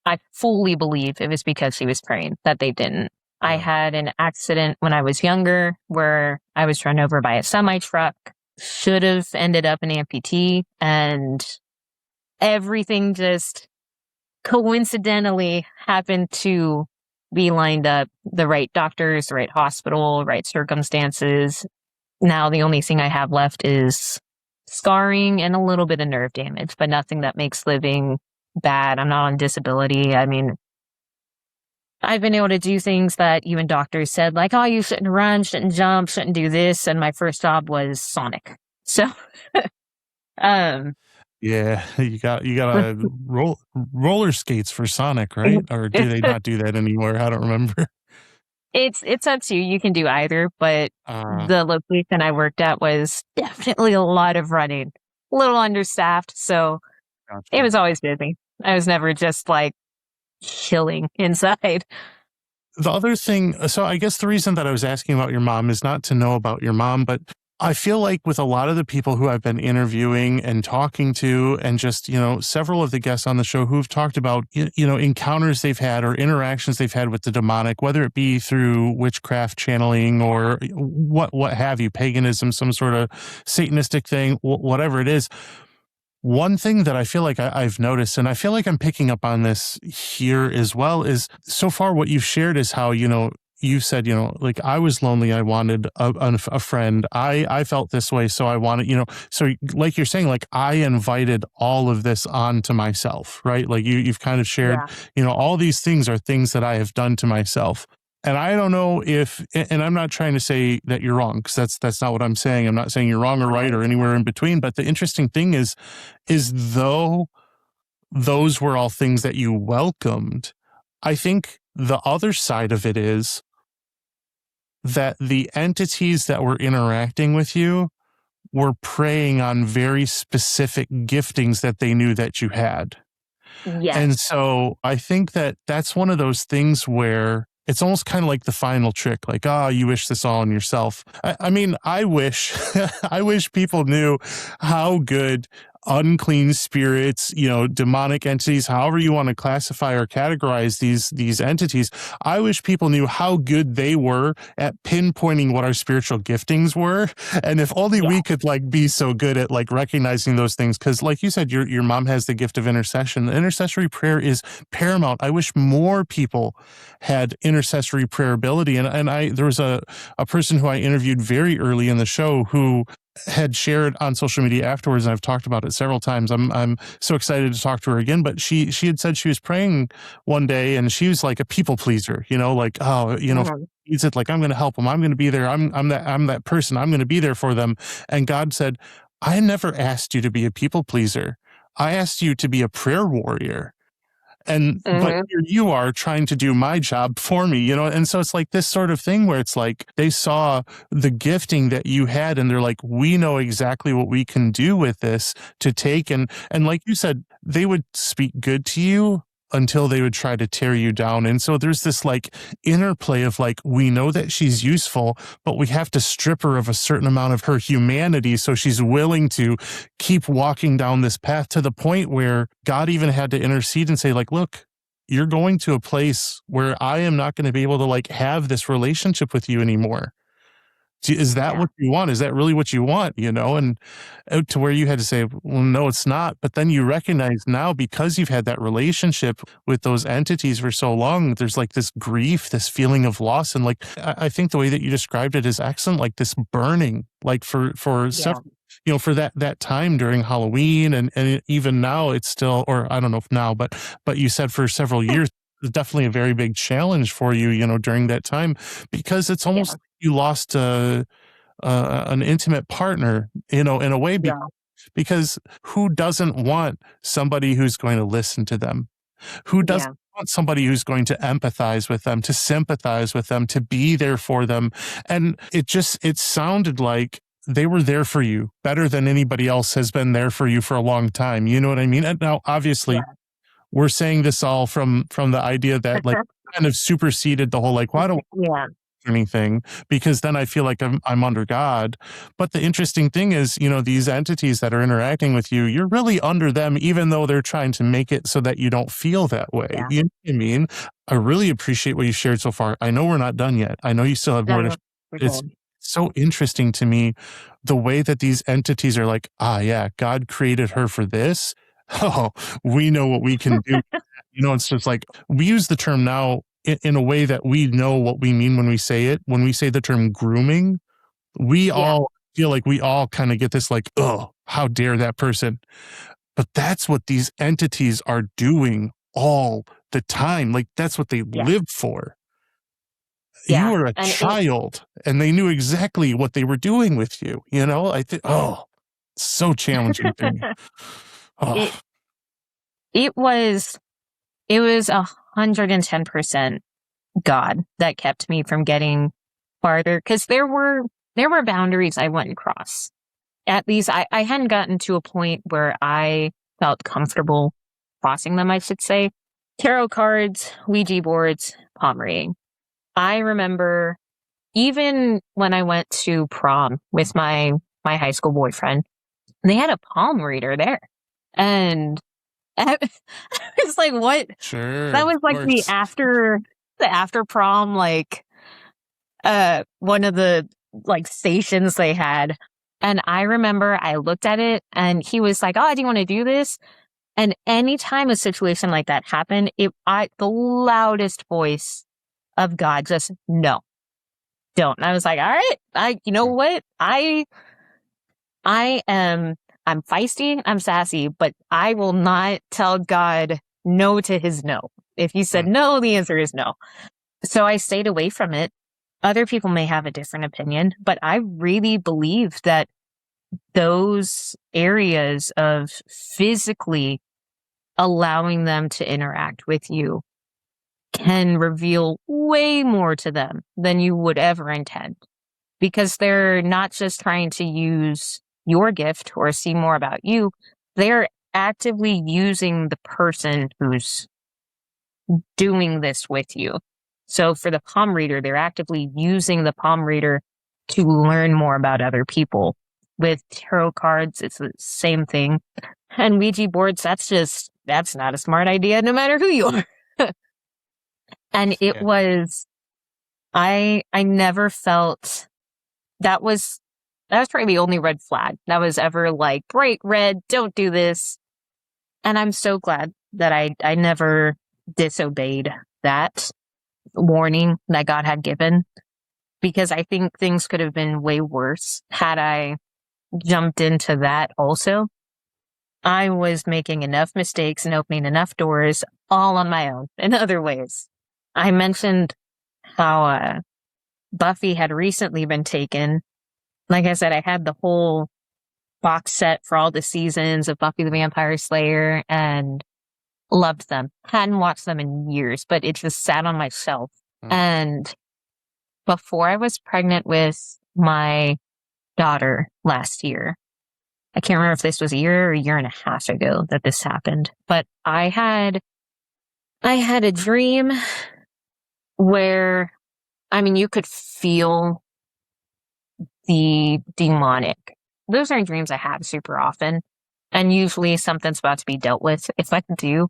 I fully believe it was because she was praying that they didn't. I had an accident when I was younger where I was run over by a semi-truck, should have ended up an amputee, and everything just coincidentally happened to be lined up. The right doctors, the right hospital, right circumstances. Now the only thing I have left is scarring and a little bit of nerve damage, but nothing that makes living bad. I'm not on disability. I mean, I've been able to do things that even doctors said, like, oh, you shouldn't run, shouldn't jump, shouldn't do this. And my first job was Sonic. So, Yeah, you got a roller skates for Sonic, right? Or do they not do that anymore? I don't remember. it's up to you. You can do either, but Uh, the location I worked at was definitely a lot of running, a little understaffed. So it gotcha. was always busy. I was never just like chilling inside. The other thing, so I guess the reason that I was asking about your mom is not to know about your mom, but I feel like with a lot of the people who I've been interviewing and talking to, and just, several of the guests on the show who've talked about, encounters they've had or interactions they've had with the demonic, whether it be through witchcraft channeling or what have you, paganism, some sort of satanistic thing, whatever it is. One thing that I feel like I've noticed, and I feel like I'm picking up on this here as well, is so far what you've shared is how, you said, like I was lonely. I wanted a friend. I felt this way. So I wanted, so like you're saying, like I invited all of this onto myself, right? Like you've kind of shared, all these things are things that I have done to myself. And I don't know if, and I'm not trying to say that you're wrong, because that's not what I'm saying. I'm not saying you're wrong or right or anywhere in between. But the interesting thing is though those were all things that you welcomed, I think the other side of it is that the entities that were interacting with you were preying on very specific giftings that they knew that you had. Yes. And so I think that that's one of those things where it's almost kind of like the final trick, like, oh, you wish this all on yourself. I mean, I wish, I wish people knew how good unclean spirits, demonic entities, however you want to classify or categorize these entities. I wish people knew how good they were at pinpointing what our spiritual giftings were. And if only we could like be so good at like recognizing those things. Cause like you said, your mom has the gift of intercession. The intercessory prayer is paramount. I wish more people had intercessory prayer ability. And there was a person who I interviewed very early in the show who had shared on social media afterwards, and I've talked about it several times. I'm so excited to talk to her again, but she had said she was praying one day and she was like a people pleaser, like, oh, needs it, like, I'm going to help them. I'm going to be there. I'm that person. I'm going to be there for them. And God said, I never asked you to be a people pleaser. I asked you to be a prayer warrior. And but here you are trying to do my job for me, and so it's like this sort of thing where it's like they saw the gifting that you had and they're like, we know exactly what we can do with this to take, and like you said, they would speak good to you until they would try to tear you down. And so there's this like interplay of like, we know that she's useful, but we have to strip her of a certain amount of her humanity so she's willing to keep walking down this path, to the point where God even had to intercede and say like, look, you're going to a place where I am not going to be able to like have this relationship with you anymore. Is that what you want? Is that really what you want? And to where you had to say, well, no, it's not. But then you recognize now, because you've had that relationship with those entities for so long, there's like this grief, this feeling of loss. And like, I think the way that you described it is excellent. Like this burning, like for several, for that time during Halloween, and even now it's still, or I don't know if now, but you said for several years, it's definitely a very big challenge for you, during that time, because it's almost like you lost an intimate partner, in a way, because who doesn't want somebody who's going to listen to them? Who doesn't want somebody who's going to empathize with them, to sympathize with them, to be there for them? And it sounded like they were there for you better than anybody else has been there for you for a long time. You know what I mean? And now, obviously, we're saying this all from the idea that like kind of superseded the whole like, well, I don't want anything, because then I feel like I'm under God. But the interesting thing is, these entities that are interacting with you, you're really under them, even though they're trying to make it so that you don't feel that way. You know what I mean? I really appreciate what you shared so far. I know we're not done yet. I know you still have more to share. It's so interesting to me the way that these entities are like, God created her for this. Oh, we know what we can do. It's just like, we use the term now in a way that we know what we mean when we say it. When we say the term grooming, we all feel like we all kind of get this like, oh, how dare that person? But that's what these entities are doing all the time. Like, that's what they live for. Yeah. You were a And child, and they knew exactly what they were doing with you. You know, I think, so challenging to me. Oh, it was 110% God that kept me from getting farther, because there were boundaries I wouldn't cross. At least I hadn't gotten to a point where I felt comfortable crossing them, I should say. Tarot cards, Ouija boards, palm reading. I remember even when I went to prom with my high school boyfriend, they had a palm reader there. And I was like, what? sure. That was like the after prom, like, one of the like stations they had. And I remember I looked at it and he was like, oh, do you want to do this? And anytime a situation like that happened, the loudest voice of God, just no, don't. And I was like, all right, you know what? I'm feisty, I'm sassy, but I will not tell God no to his no. If he said no, the answer is no. So I stayed away from it. Other people may have a different opinion, but I really believe that those areas of physically allowing them to interact with you can reveal way more to them than you would ever intend, because they're not just trying to use your gift or see more about you. They're actively using the person who's doing this with you. So for the palm reader, they're actively using the palm reader to learn more about other people. With tarot cards, it's the same thing. And Ouija boards, that's not a smart idea, no matter who you are. And it was, I never felt that was probably the only red flag that was ever like, bright red, don't do this. And I'm so glad that I never disobeyed that warning that God had given, because I think things could have been way worse had I jumped into that also. I was making enough mistakes and opening enough doors all on my own in other ways. I mentioned how Buffy had recently been taken. Like I said, I had the whole box set for all the seasons of Buffy the Vampire Slayer and loved them. Hadn't watched them in years, but it just sat on my shelf. And before I was pregnant with my daughter last year, I can't remember if this was a year or a year and a half ago that this happened, but I had a dream where, I mean, you could feel the demonic. Those aren't dreams I have super often, and usually something's about to be dealt with if I do.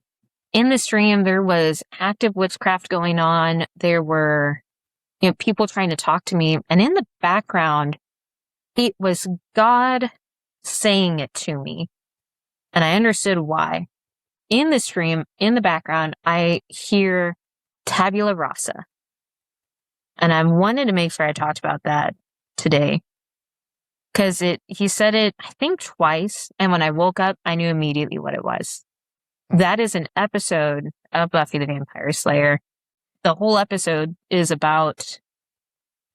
In this dream, there was active witchcraft going on. There were, people trying to talk to me, and in the background, it was God saying it to me, and I understood why. In this dream, in the background, I hear tabula rasa, and I wanted to make sure I talked about that today, because he said it, I think, twice, and when I woke up, I knew immediately what it was. That is an episode of Buffy the Vampire Slayer. The whole episode is about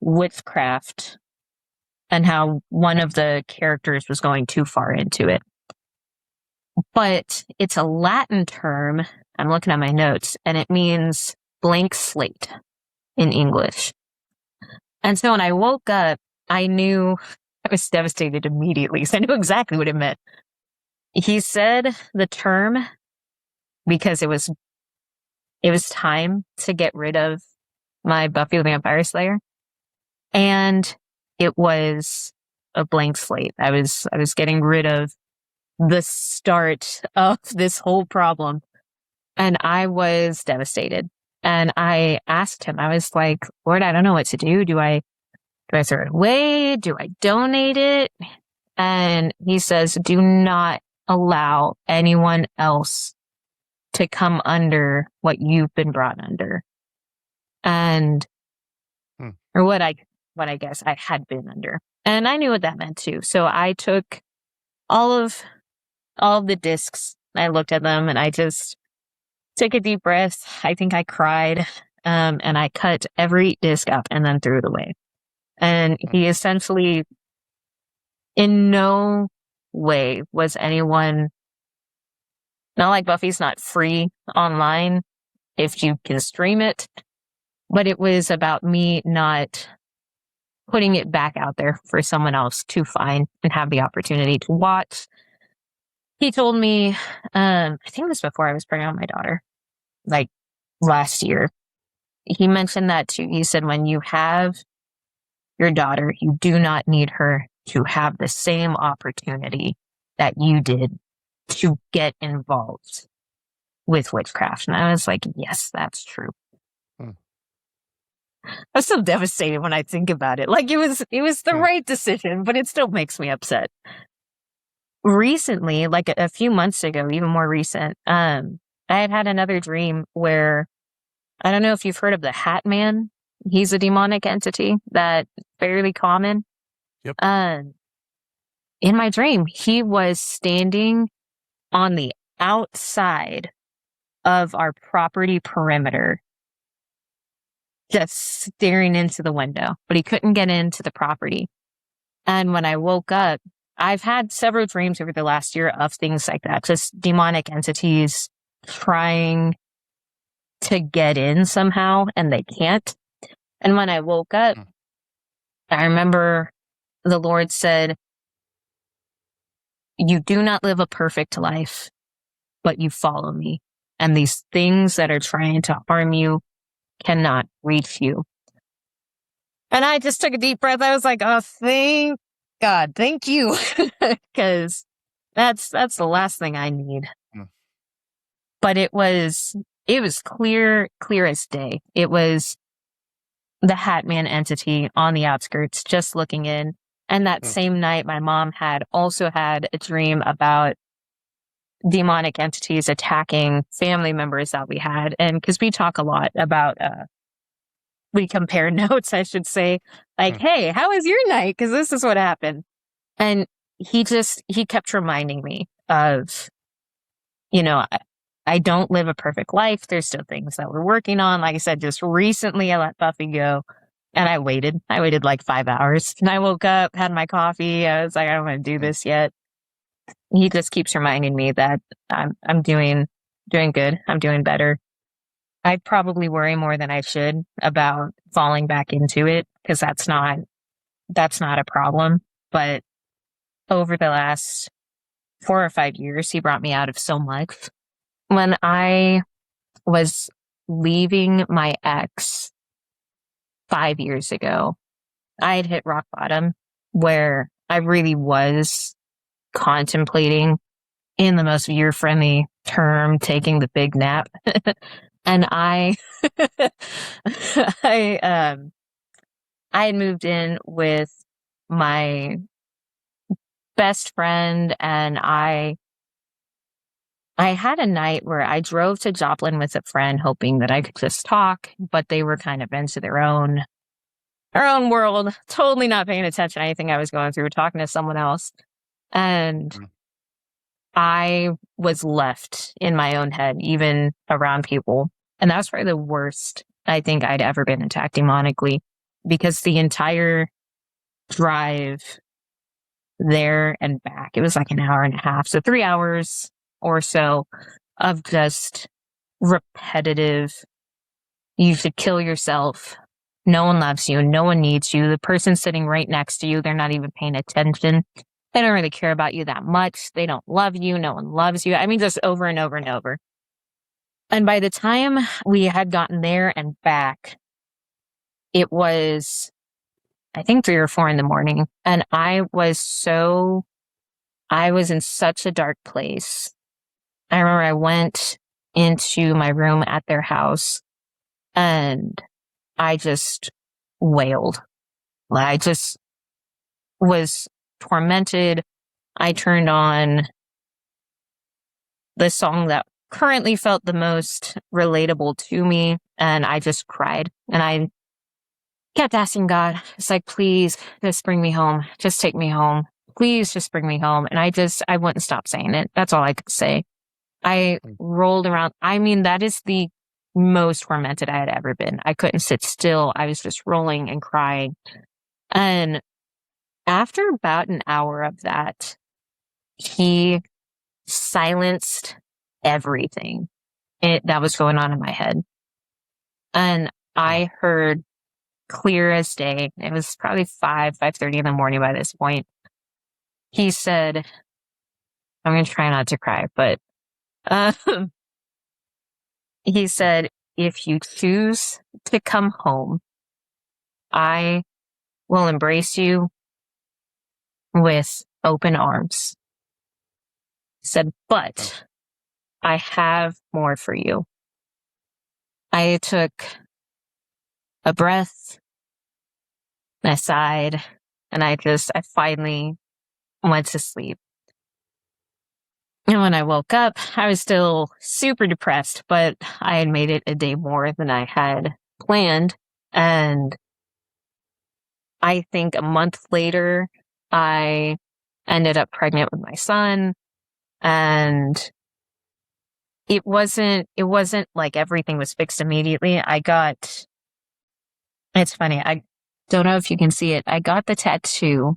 witchcraft and how one of the characters was going too far into it. But it's a Latin term. I'm looking at my notes, and it means blank slate in English. And so when I woke up, I knew, I was devastated immediately, because I knew exactly what it meant. He said the term because it was time to get rid of my Buffy the Vampire Slayer. And it was a blank slate. I was getting rid of the start of this whole problem. And I was devastated. And I asked him, I was like, Lord, I don't know what to do. Do I throw it away? Do I donate it? And he says, do not allow anyone else to come under what you've been brought under. And, or what I guess I had been under. And I knew what that meant too. So I took all of the discs, I looked at them, and I just took a deep breath. I think I cried. And I cut every disc up and then threw it away. And he essentially, in no way was anyone, not like Buffy's not free online if you can stream it, but it was about me not putting it back out there for someone else to find and have the opportunity to watch. He told me, I think it was before I was pregnant with my daughter, like last year. He mentioned that too. He said, when you have your daughter, you do not need her to have the same opportunity that you did to get involved with witchcraft. And I was like, yes, that's true. I'm so devastated when I think about it. Like it was the right decision, but it still makes me upset. Recently, like a few months ago, even more recent, I had another dream where, I don't know if you've heard of the Hat Man. He's a demonic entity that's fairly common. Yep. In my dream, he was standing on the outside of our property perimeter, just staring into the window, but he couldn't get into the property. And when I woke up, I've had several dreams over the last year of things like that, just demonic entities trying to get in somehow, and they can't. And when I woke up, I remember the Lord said, you do not live a perfect life, but you follow me. And these things that are trying to harm you cannot reach you. And I just took a deep breath. I was like, oh, thank God. Thank you. Because that's the last thing I need. But it was clear as day. It was the Hat Man entity on the outskirts, just looking in. And that same night, my mom had also had a dream about demonic entities attacking family members that we had. And because we talk a lot about, we compare notes, I should say, like, hey, how was your night? Because this is what happened. And he kept reminding me of, I don't live a perfect life. There's still things that we're working on. Like I said, just recently I let Buffy go and I waited like 5 hours, and I woke up, had my coffee. I was like, I don't want to do this yet. He just keeps reminding me that I'm doing good. I'm doing better. I probably worry more than I should about falling back into it, because that's not a problem. But over the last 4 or 5 years, he brought me out of so much. When I was leaving my ex 5 years ago, I had hit rock bottom where I really was contemplating, in the most viewer-friendly term, taking the big nap. And I had moved in with my best friend, and I had a night where I drove to Joplin with a friend, hoping that I could just talk, but they were kind of into their own world, totally not paying attention to anything I was going through, talking to someone else. And I was left in my own head, even around people. And that was probably the worst I think I'd ever been attacked demonically, because the entire drive there and back, it was like an hour and a half. So 3 hours or so of just repetitive, you should kill yourself. No one loves you. No one needs you. The person sitting right next to you, they're not even paying attention. They don't really care about you that much. They don't love you. No one loves you. I mean, just over and over and over. And by the time we had gotten there and back, it was, I think, 3 or 4 in the morning. And I was in such a dark place. I remember I went into my room at their house and I just wailed. I just was tormented. I turned on the song that currently felt the most relatable to me, and I just cried. And I kept asking God, it's like, please just bring me home. Just take me home. Please just bring me home. And I wouldn't stop saying it. That's all I could say. I rolled around. I mean, that is the most tormented I had ever been. I couldn't sit still. I was just rolling and crying. And after about an hour of that, he silenced everything that was going on in my head. And I heard clear as day. It was probably 5:30 in the morning by this point. He said, I'm going to try not to cry, but he said, if you choose to come home, I will embrace you with open arms. He said, but I have more for you. I took a breath, and I sighed, and I finally went to sleep. And when I woke up, I was still super depressed, but I had made it a day more than I had planned. And I think a month later, I ended up pregnant with my son. And it wasn't like everything was fixed immediately. It's funny. I don't know if you can see it. I got the tattoo.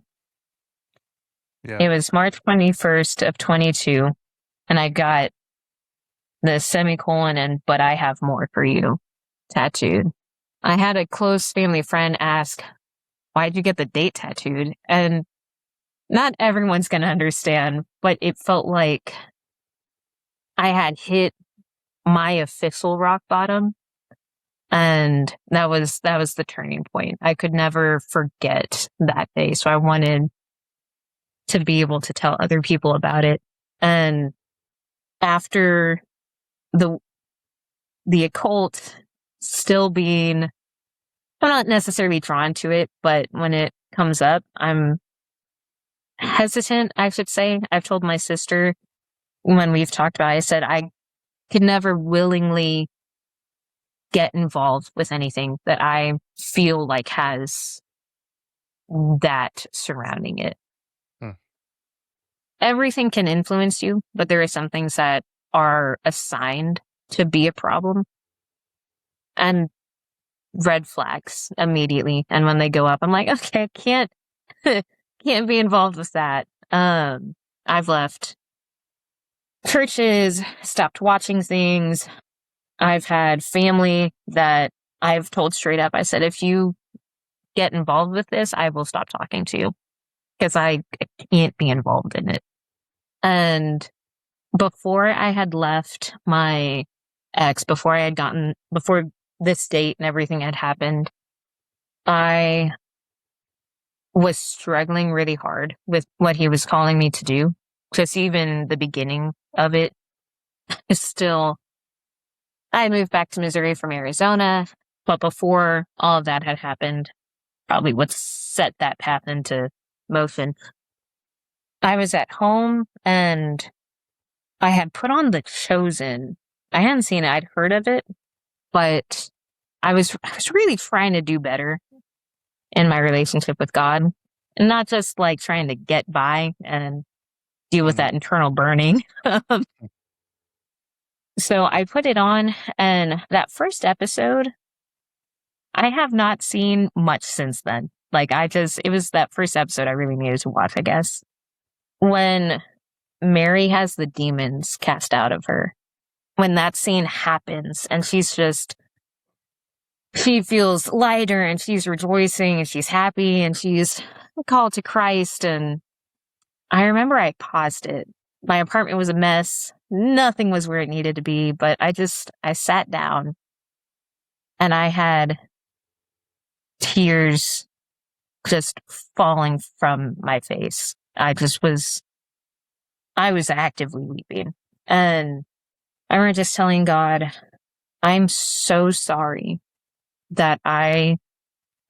Yeah. It was March 21st of 22. And I got the semicolon and, but I have more for you tattooed. I had a close family friend ask, why'd you get the date tattooed? And not everyone's going to understand, but it felt like I had hit my official rock bottom. And that was the turning point. I could never forget that day. So I wanted to be able to tell other people about it. And after the occult still being, I'm not necessarily drawn to it, but when it comes up, I'm hesitant, I should say. I've told my sister when we've talked about it, I said I could never willingly get involved with anything that I feel like has that surrounding it. Everything can influence you, but there are some things that are assigned to be a problem. And red flags immediately. And when they go up, I'm like, okay, I can't be involved with that. I've left churches, stopped watching things. I've had family that I've told straight up. I said, if you get involved with this, I will stop talking to you because I can't be involved in it. And before I had left my ex, before this date and everything had happened, I was struggling really hard with what he was calling me to do. Just even the beginning of it is still, I moved back to Missouri from Arizona, but before all of that had happened, probably what set that path into motion, I was at home and I had put on The Chosen. I hadn't seen it. I'd heard of it, but I was really trying to do better in my relationship with God, and not just like trying to get by and deal with that internal burning. So I put it on, and that first episode, I have not seen much since then. Like it was that first episode I really needed to watch, I guess. When Mary has the demons cast out of her, when that scene happens and she feels lighter and she's rejoicing and she's happy and she's called to Christ. And I remember I paused it. My apartment was a mess. Nothing was where it needed to be, but I sat down and I had tears just falling from my face. I was actively weeping. And I remember just telling God, I'm so sorry that I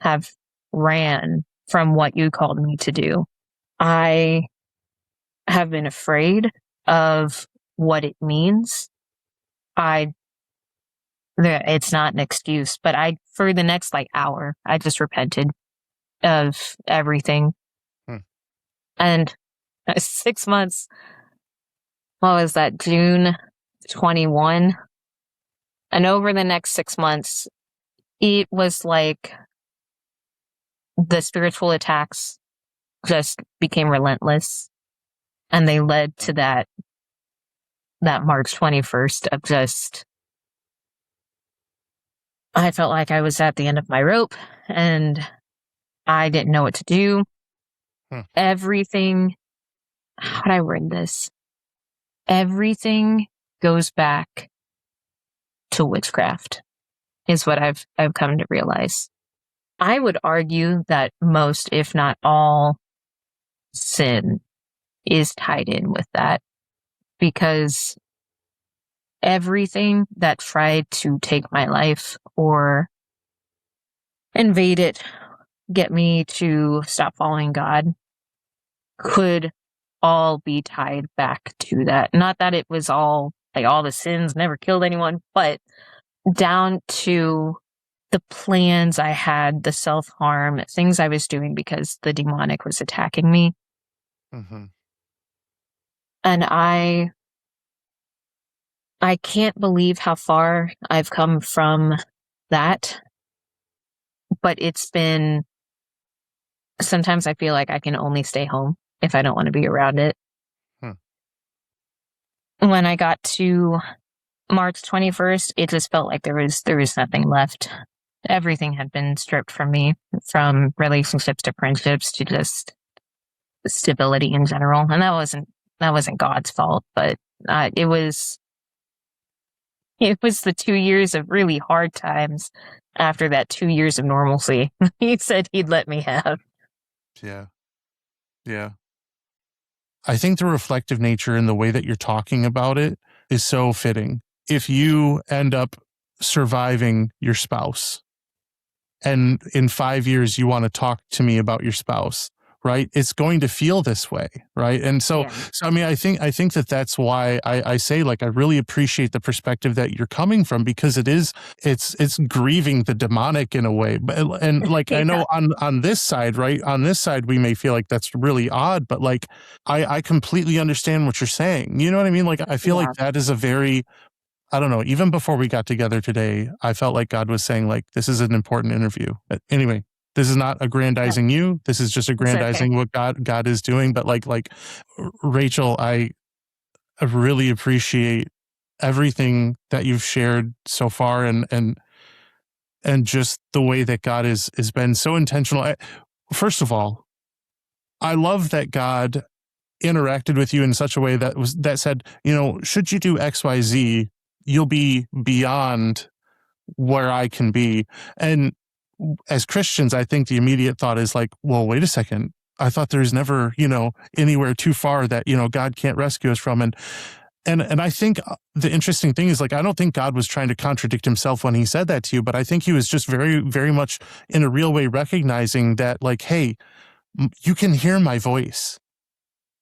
have ran from what you called me to do. I have been afraid of what it means. I it's not an excuse, but for the next like hour, I just repented of everything. And 6 months, what was that, June 21? And over the next 6 months, it was like the spiritual attacks just became relentless. And they led to that March 21st of just, I felt like I was at the end of my rope and I didn't know what to do. Everything, how would I word this? Everything goes back to witchcraft, is what I've come to realize. I would argue that most, if not all, sin is tied in with that, because everything that tried to take my life or invade it, get me to stop following God, could all be tied back to that. Not that it was all, like all the sins, never killed anyone, but down to the plans I had, the self-harm, things I was doing because the demonic was attacking me. And I can't believe how far I've come from that. But it's been, sometimes I feel like I can only stay home if I don't want to be around it. When I got to March 21st, it just felt like there was nothing left. Everything had been stripped from me, from relationships to friendships to just stability in general. And that wasn't God's fault, but it was the 2 years of really hard times after that 2 years of normalcy he said he'd let me have. Yeah. I think the reflective nature in the way that you're talking about it is so fitting. If you end up surviving your spouse and in 5 years you want to talk to me about your spouse, right? It's going to feel this way, right? And so I mean, I think that that's why I say, like, I really appreciate the perspective that you're coming from, because it's grieving the demonic in a way. And like, I know on this side, right? On this side, we may feel like that's really odd, but like, I completely understand what you're saying. You know what I mean? Like, I feel like that is a very, I don't know, even before we got together today, I felt like God was saying, like, this is an important interview. But anyway, this is not aggrandizing you. This is just aggrandizing what God is doing. But like Rachel, I really appreciate everything that you've shared so far, and just the way that God has been so intentional. First of all, I love that God interacted with you in such a way that said, you know, should you do X, Y, Z, you'll be beyond where I can be. And as Christians, I think the immediate thought is like, well, wait a second. I thought there's never, you know, anywhere too far that, you know, God can't rescue us from. And I think the interesting thing is, like, I don't think God was trying to contradict himself when he said that to you, but I think he was just very, very much in a real way recognizing that, like, hey, you can hear my voice,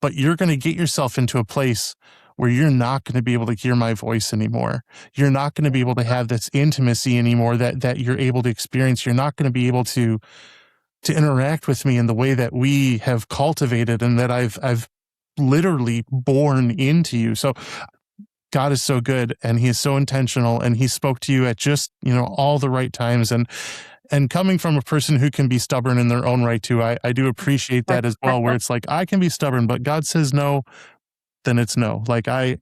but you're going to get yourself into a place where you're not going to be able to hear my voice anymore. You're not going to be able to have this intimacy anymore that you're able to experience. You're not going to be able to interact with me in the way that we have cultivated and that I've literally born into you. So God is so good, and he is so intentional, and he spoke to you at just, you know, all the right times. And coming from a person who can be stubborn in their own right too, I do appreciate that as well, where it's like, I can be stubborn, but God says no, then it's no. Like, I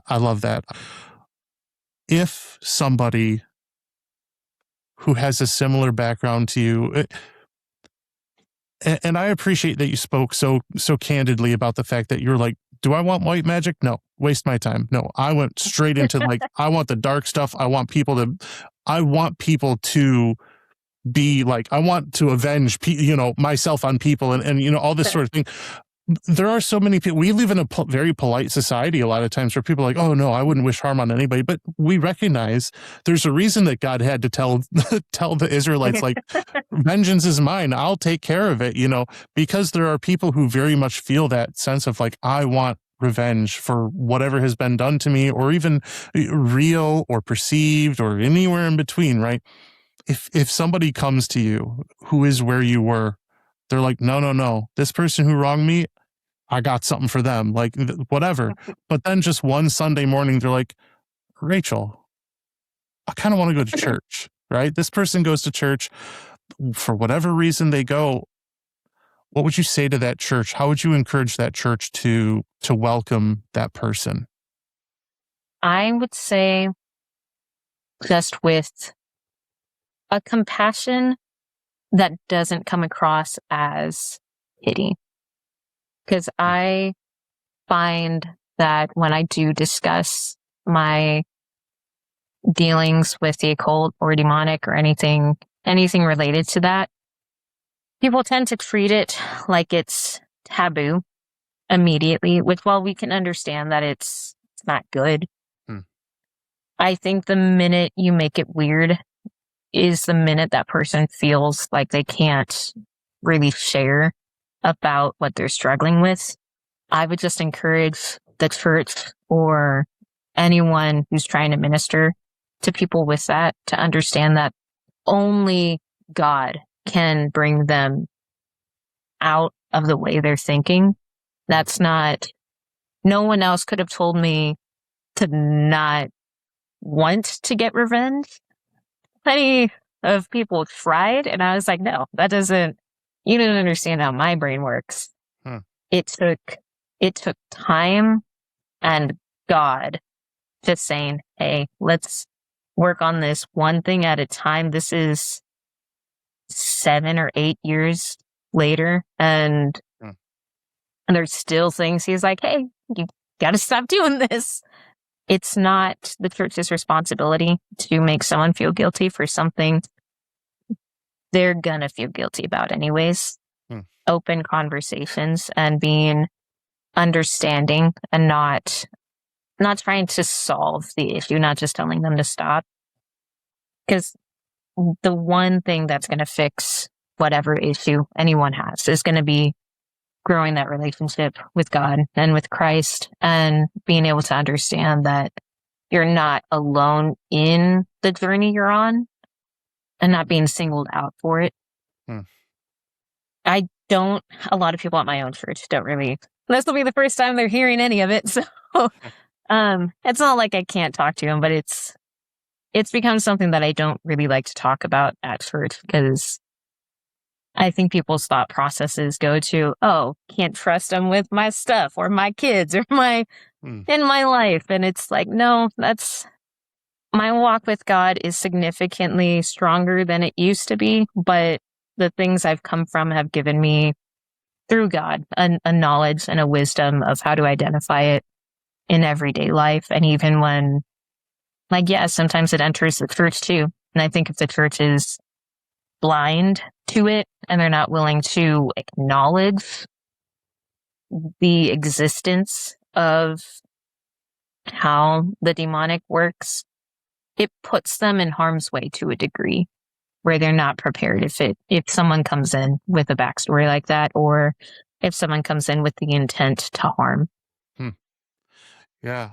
love that. If somebody who has a similar background to you, and I appreciate that you spoke so candidly about the fact that you're like, do I want white magic? No, waste my time. No, I went straight into like, I want the dark stuff. I want people to be like, I want to avenge, you know, myself on people and, you know, all this sort of thing. There are so many people. We live in a very polite society a lot of times where people are like, oh no, I wouldn't wish harm on anybody. But we recognize there's a reason that God had to tell the Israelites, like, vengeance is mine. I'll take care of it, you know, because there are people who very much feel that sense of like, I want revenge for whatever has been done to me, or even real or perceived or anywhere in between, right? If somebody comes to you who is where you were, they're like, no, this person who wronged me, I got something for them, like whatever. But then just one Sunday morning, they're like, Rachel, I kind of want to go to church, right? This person goes to church for whatever reason they go. What would you say to that church? How would you encourage that church to welcome that person? I would say just with a compassion that doesn't come across as pity. Because I find that when I do discuss my dealings with the occult or demonic or anything related to that, people tend to treat it like it's taboo immediately, which while we can understand that it's not good, I think the minute you make it weird is the minute that person feels like they can't really share about what they're struggling with. I would just encourage the church or anyone who's trying to minister to people with that to understand that only God can bring them out of the way they're thinking. That's not, no one else could have told me to not want to get revenge. Plenty of people tried, and I was like, no, that doesn't, you don't understand how my brain works. It took time and God just saying, hey, let's work on this one thing at a time. This is 7 or 8 years later, and there's still things he's like, hey, you got to stop doing this. It's not the church's responsibility to make someone feel guilty for something they're going to feel guilty about anyways. Open conversations and being understanding and not trying to solve the issue, not just telling them to stop. Because the one thing that's going to fix whatever issue anyone has is going to be growing that relationship with God and with Christ, and being able to understand that you're not alone in the journey you're on and not being singled out for it. A lot of people at my own church don't really, this will be the first time they're hearing any of it. So, it's not like I can't talk to them, but it's become something that I don't really like to talk about at church, because I think people's thought processes go to, oh, can't trust them with my stuff or my kids or in my life. And it's like, no, my walk with God is significantly stronger than it used to be, but the things I've come from have given me, through God, a knowledge and a wisdom of how to identify it in everyday life. And even when, sometimes it enters the church too. And I think if the church is blind to it and they're not willing to acknowledge the existence of how the demonic works, it puts them in harm's way to a degree where they're not prepared if someone comes in with a backstory like that, or if someone comes in with the intent to harm. Yeah.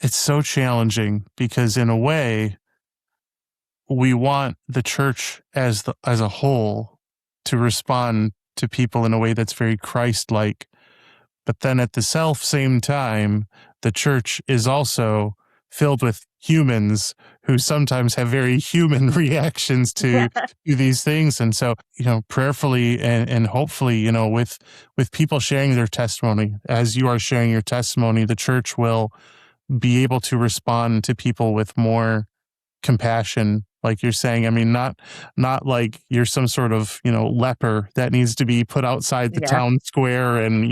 It's so challenging because in a way we want the church as a whole to respond to people in a way that's very Christ-like. But then at the same time, the church is also filled with humans who sometimes have very human reactions to these things. And so, prayerfully and hopefully, with people sharing their testimony, as you are sharing your testimony, the church will be able to respond to people with more compassion, like you're saying. I mean, not like you're some sort of, leper that needs to be put outside the town square and,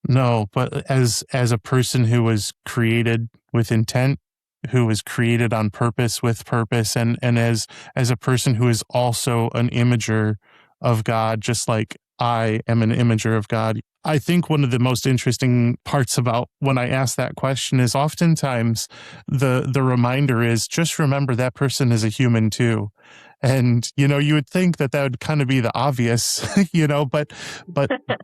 no, but as a person who was created with intent, who was created on purpose with purpose, and as a person who is also an imager of God, just like I am an imager of God. I think one of the most interesting parts about when I ask that question is oftentimes the reminder is just remember that person is a human too. And, you would think that would kind of be the obvious, but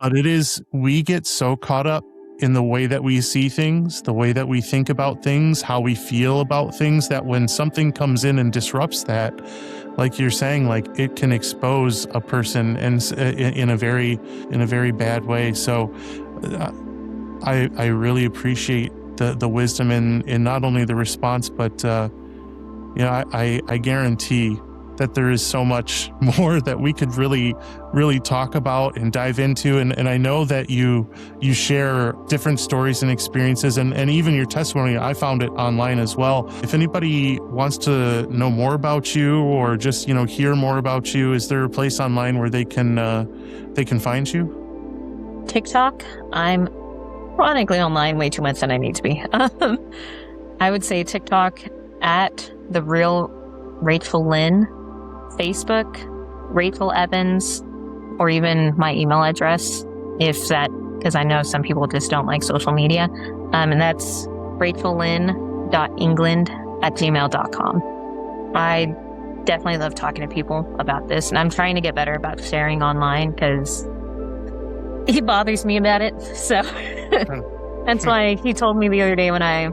it is, we get so caught up in the way that we see things, the way that we think about things, how we feel about things, that when something comes in and disrupts that, like you're saying, like it can expose a person and in a very bad way. So I really appreciate the wisdom in not only the response, but I guarantee that there is so much more that we could really talk about and dive into. And I know that you share different stories and experiences, and even your testimony, I found it online as well. If anybody wants to know more about you or just, hear more about you, is there a place online where they can find you? TikTok. I'm chronically online way too much than I need to be. I would say TikTok at The Real Rachel Lynn, Facebook, Rachel Evans, or even my email address, because I know some people just don't like social media. And that's rachellyn.england@gmail.com. I definitely love talking to people about this, and I'm trying to get better about sharing online because he bothers me about it. So that's why he told me the other day when I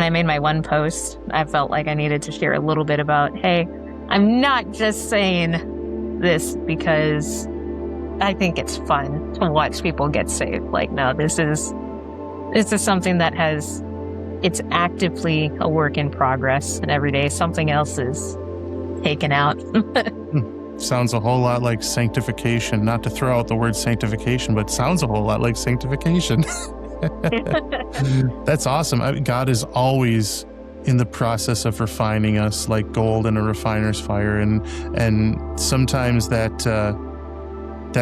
made my one post, I felt like I needed to share a little bit about, hey, I'm not just saying this because I think it's fun to watch people get saved. Like, no, this is something that it's actively a work in progress, and every day something else is taken out. Sounds a whole lot like sanctification. Not to throw out the word sanctification, but sounds a whole lot like sanctification. That's awesome. God is always in the process of refining us like gold in a refiner's fire, and sometimes that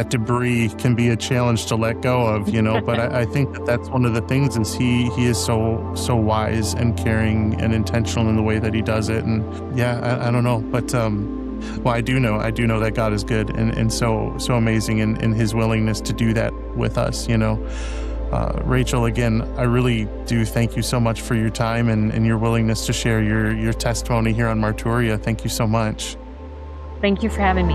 debris can be a challenge to let go of, but I think that's one of the things is he is so wise and caring and intentional in the way that he does it. And yeah, I don't know, but well, I do know that God is good and so amazing in his willingness to do that with us. Rachel, again, I really do thank you so much for your time and your willingness to share your testimony here on Martyria. Thank you so much. Thank you for having me.